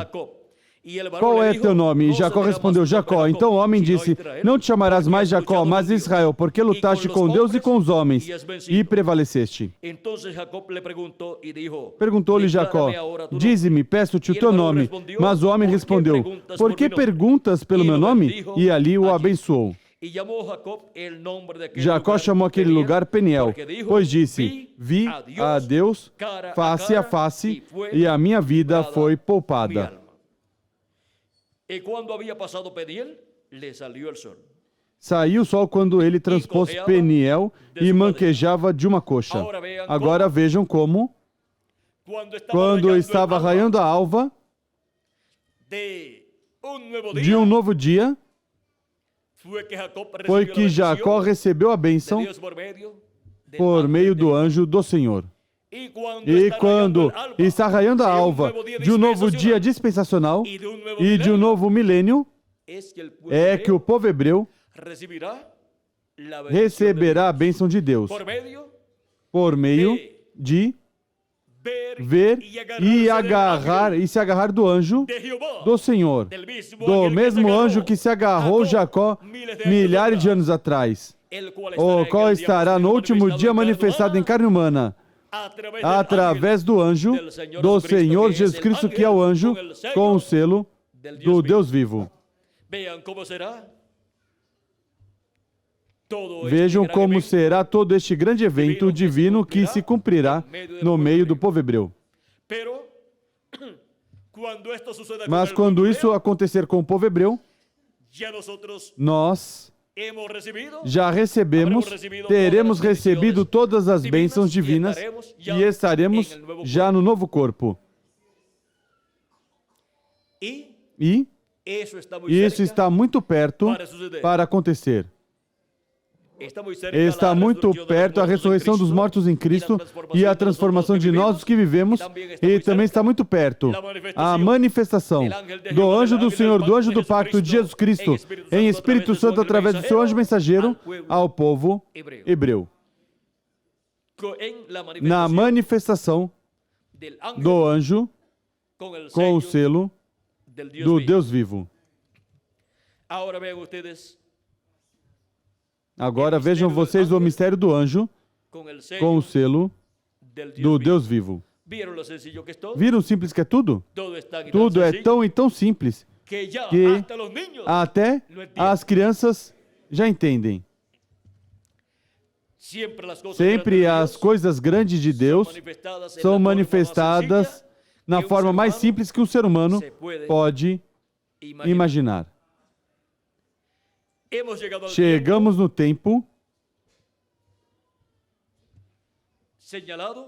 qual é teu nome? E Jacó respondeu: Jacó. Então o homem disse: não te chamarás mais Jacó, mas Israel, porque lutaste com Deus e com os homens, e prevaleceste. Perguntou-lhe Jacó: dize-me, peço-te o teu nome. Mas o homem respondeu: por que perguntas pelo meu nome? E ali o abençoou. Jacó chamou aquele lugar Peniel, pois disse: vi a Deus face a face, e a minha vida foi poupada. Saiu o sol quando ele transpôs Peniel e manquejava de uma coxa. Agora vejam como, quando estava raiando a alva de um novo dia, foi que Jacó recebeu a bênção por meio do anjo do Senhor. E quando está raiando a alva de um novo dia dispensacional e de um novo milênio, é que o povo hebreu receberá a bênção de Deus por meio de ver e se agarrar do anjo do Senhor, do mesmo anjo que se agarrou Jacó milhares de anos atrás, o qual estará no último dia manifestado em carne humana, através do anjo do Senhor Jesus Cristo, que é o anjo com o selo do Deus vivo. Vejam como será todo este grande evento divino que se cumprirá no meio do povo hebreu. Mas quando isso acontecer com o povo hebreu, nós já recebemos, teremos recebido todas as bênçãos divinas e estaremos já no novo corpo. E isso está muito perto para acontecer. Está muito perto a ressurreição dos mortos em Cristo e a transformação de nós, os que vivemos, e também está muito perto a manifestação do anjo do Senhor, do anjo do pacto de Jesus Cristo, em Espírito Santo, através do seu anjo mensageiro, ao povo hebreu. Na manifestação do anjo com o selo do Deus vivo. Agora vejam vocês o mistério do anjo com o selo do Deus vivo. Viram simples que é tudo? Tudo é tão e tão simples que até as crianças já entendem. Sempre as coisas grandes de Deus são manifestadas na forma mais simples que o ser humano pode imaginar. Chegamos no tempo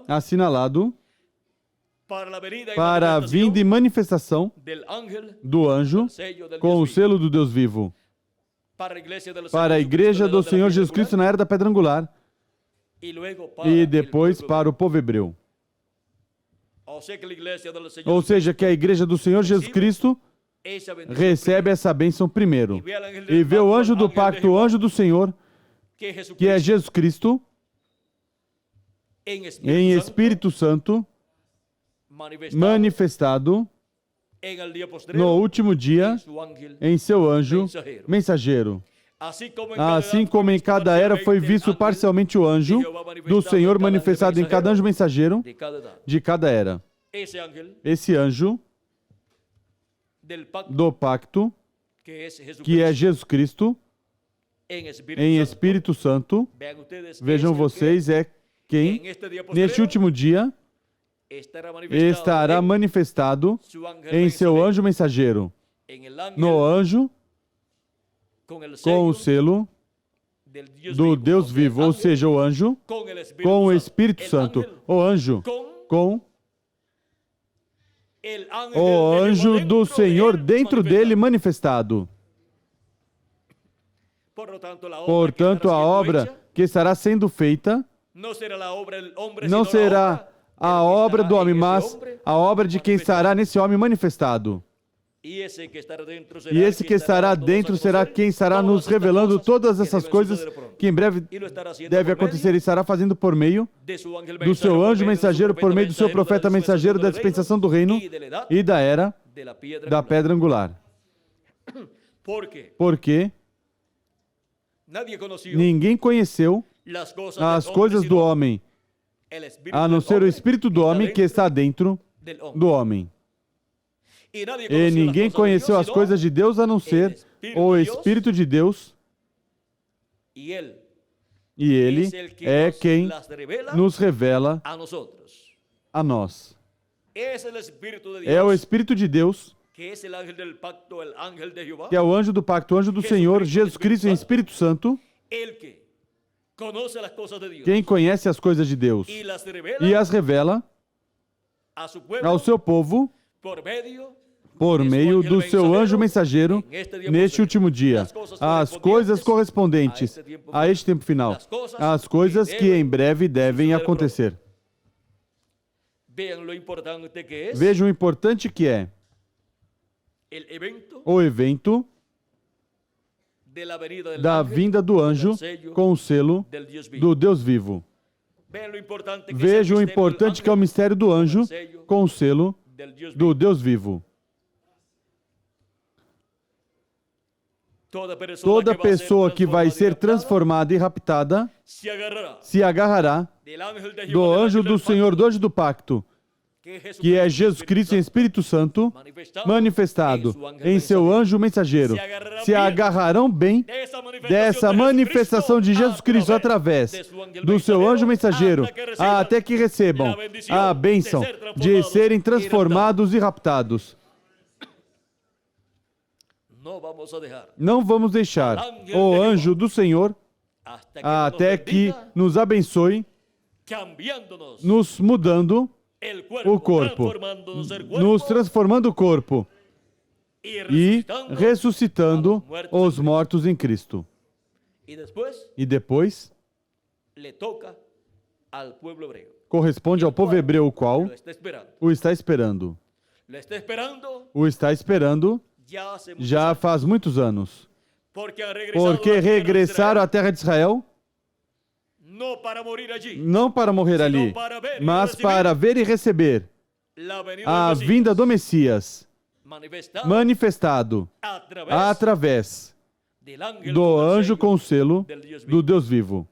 assinalado para a vinda e manifestação do anjo com o selo do Deus vivo para a igreja do Senhor Jesus Cristo na era da pedra angular e depois para o povo hebreu. Ou seja, que a igreja do Senhor Jesus Cristo recebe essa bênção primeiro. E vê o anjo do pacto, o anjo do Senhor, que é Jesus Cristo, em Espírito Santo, manifestado no último dia em seu anjo mensageiro. Assim como em cada era foi visto parcialmente o anjo do Senhor manifestado em cada anjo mensageiro de cada era. Esse anjo do pacto, que é Jesus Cristo, em Espírito Santo, vejam vocês, é quem, neste último dia, estará manifestado em seu anjo mensageiro, no anjo com o selo do Deus vivo, ou seja, o anjo com o Espírito Santo, o anjo com o anjo do Senhor dentro dele manifestado. Portanto, a obra que estará sendo feita não será a obra do homem, mas a obra de quem estará nesse homem manifestado. E esse que estará dentro será quem estará nos revelando todas essas coisas que em breve deve acontecer e estará fazendo por meio do seu anjo mensageiro, por meio do seu profeta mensageiro da dispensação do reino e da era da pedra angular. Porque ninguém conheceu as coisas do homem, a não ser o Espírito do homem que está dentro do homem. E ninguém conheceu as coisas de Deus a não ser o Espírito de Deus. E Ele é quem nos revela a nós. É o Espírito de Deus, que é o anjo do pacto, o anjo do Senhor, Jesus Cristo em Espírito Santo, quem conhece as coisas de Deus e as revela ao seu povo por meio do seu anjo mensageiro, neste último dia, as coisas correspondentes a este tempo final, as coisas que em breve devem acontecer. Vejam o importante que é o evento da vinda do anjo com o selo do Deus vivo. Vejam o importante que é o mistério do anjo com o selo do Deus vivo. Toda pessoa que vai ser transformada e raptada se agarrará do anjo do Senhor, do anjo do pacto, que é Jesus Cristo em Espírito Santo, manifestado em seu anjo mensageiro. Se agarrarão bem dessa manifestação de Jesus Cristo através do seu anjo mensageiro, até que recebam a bênção de serem transformados e raptados. Não vamos deixar o anjo do Senhor até que nos abençoe, nos mudando o corpo, nos transformando o corpo e ressuscitando os mortos em Cristo. E depois corresponde ao povo hebreu, o qual o está esperando. O está esperando já faz muitos anos. Porque regressaram à terra de Israel não para morrer ali, mas para ver e receber a vinda do Messias manifestado através do anjo com o selo do Deus vivo.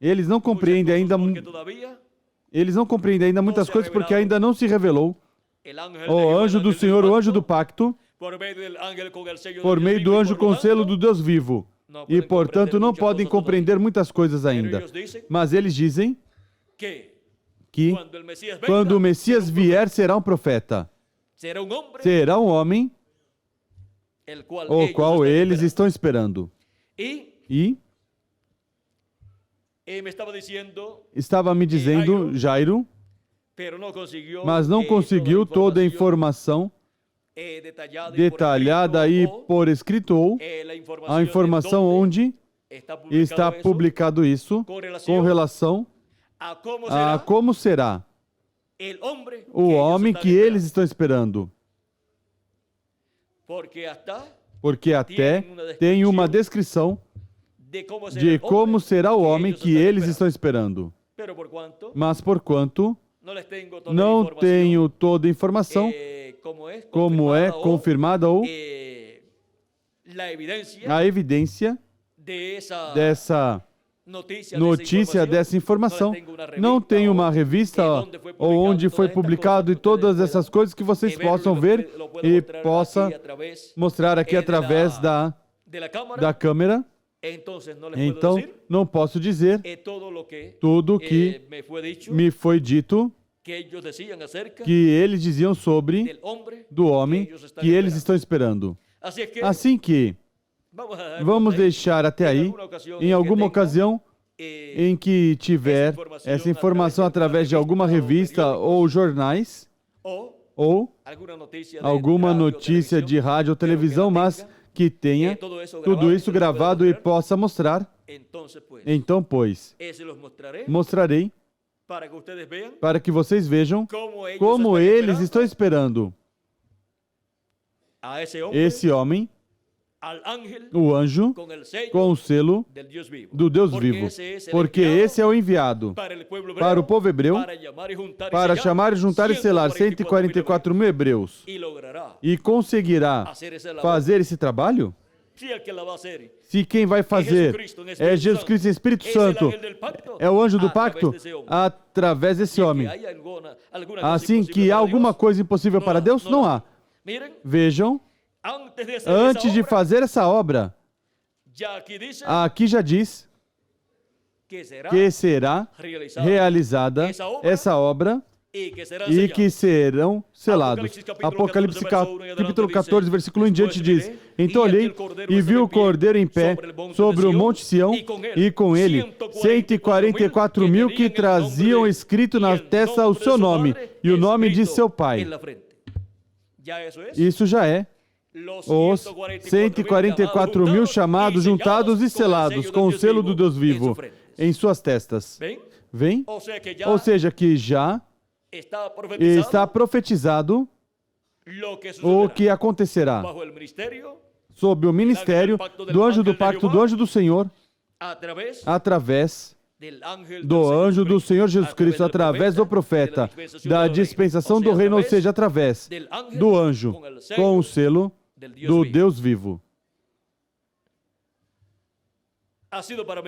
Eles não compreendem ainda muitas coisas porque ainda não se revelou o anjo do Senhor, o anjo do pacto, por meio do anjo com o selo do Deus vivo. E, portanto, não podem compreender muitas coisas ainda. Mas eles dizem que quando o Messias vier, será um profeta. Será um homem o qual eles estão esperando. E estava me dizendo, Jairo, mas não conseguiu toda a informação detalhada aí por escrito, ou a informação onde está publicado isso com relação a como será o homem que eles estão esperando. Porque até tem uma descrição de como será o homem que eles estão esperando. Mas porquanto não tenho toda a informação, como é confirmada ou a evidência dessa notícia, dessa informação. Não tem uma revista onde foi publicado e todas essas coisas que vocês possam ver e possa mostrar aqui através da câmera. Então, não posso dizer tudo o que me foi dito que eles diziam sobre do homem que eles estão esperando. Assim que vamos deixar até aí, em alguma ocasião em que tiver essa informação através de alguma revista ou jornais, ou alguma notícia de rádio ou televisão, mas que tenha tudo isso gravado e possa mostrar. Então, pois, mostrarei para que vocês vejam como eles estão esperando esse homem, o anjo, com o selo do Deus vivo. Porque esse é o enviado para o povo hebreu, para chamar, juntar e selar 144 mil hebreus. E conseguirá fazer esse trabalho? Se quem vai fazer é Jesus Cristo em Espírito Santo, é o anjo do pacto, através desse homem. Assim que há alguma coisa impossível para Deus? Não há. Vejam, antes de fazer essa obra, aqui já diz que será realizada essa obra e que serão selados. Apocalipse capítulo 14, versículo 1 em diante diz: Então olhei e vi o Cordeiro em pé sobre o Monte Sião, e com ele 144.000 que traziam escrito na testa o seu nome e o nome de seu pai. Isso já é os 144.000 chamados, juntados e selados com o selo do Deus vivo em suas testas. Vem? Ou seja, que já está profetizado o que acontecerá sob o ministério do anjo do pacto, do anjo do Senhor, através do anjo do Senhor Jesus Cristo, através do profeta, da dispensação do reino, ou seja, através do anjo com o selo do Deus vivo.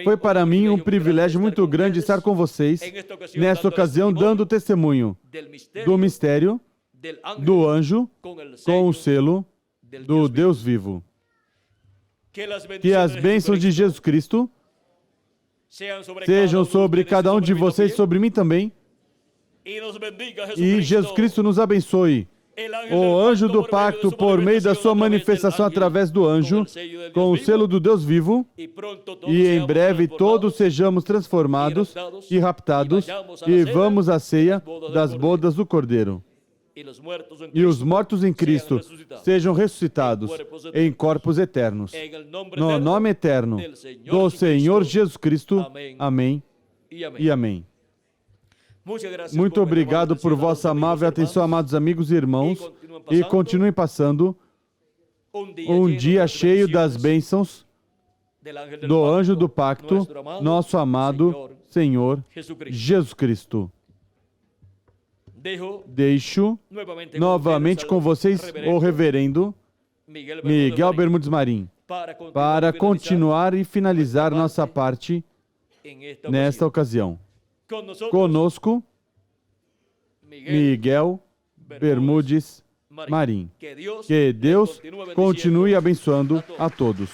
Foi para mim um privilégio muito grande estar com vocês nesta ocasião, dando testemunho do mistério do anjo com o selo do Deus vivo. Que as bênçãos de Jesus Cristo sejam sobre cada um de vocês, sobre mim também, e Jesus Cristo nos abençoe. O anjo do pacto, por meio da sua manifestação através do anjo, com o selo do Deus vivo, e em breve todos sejamos transformados e raptados, e vamos à ceia das bodas do Cordeiro. E os mortos em Cristo sejam ressuscitados em corpos eternos. No nome eterno do Senhor Jesus Cristo. Amém e amém. Muito obrigado por vossa amável atenção, amados amigos e irmãos, e continuem passando um dia cheio das bênçãos do anjo do pacto, nosso amado Senhor Jesus Cristo. Deixo novamente com vocês o reverendo Miguel Bermudes Marim, para continuar e finalizar nossa parte nesta ocasião. Conosco, Miguel Bermudes Marim. Que Deus continue abençoando a todos.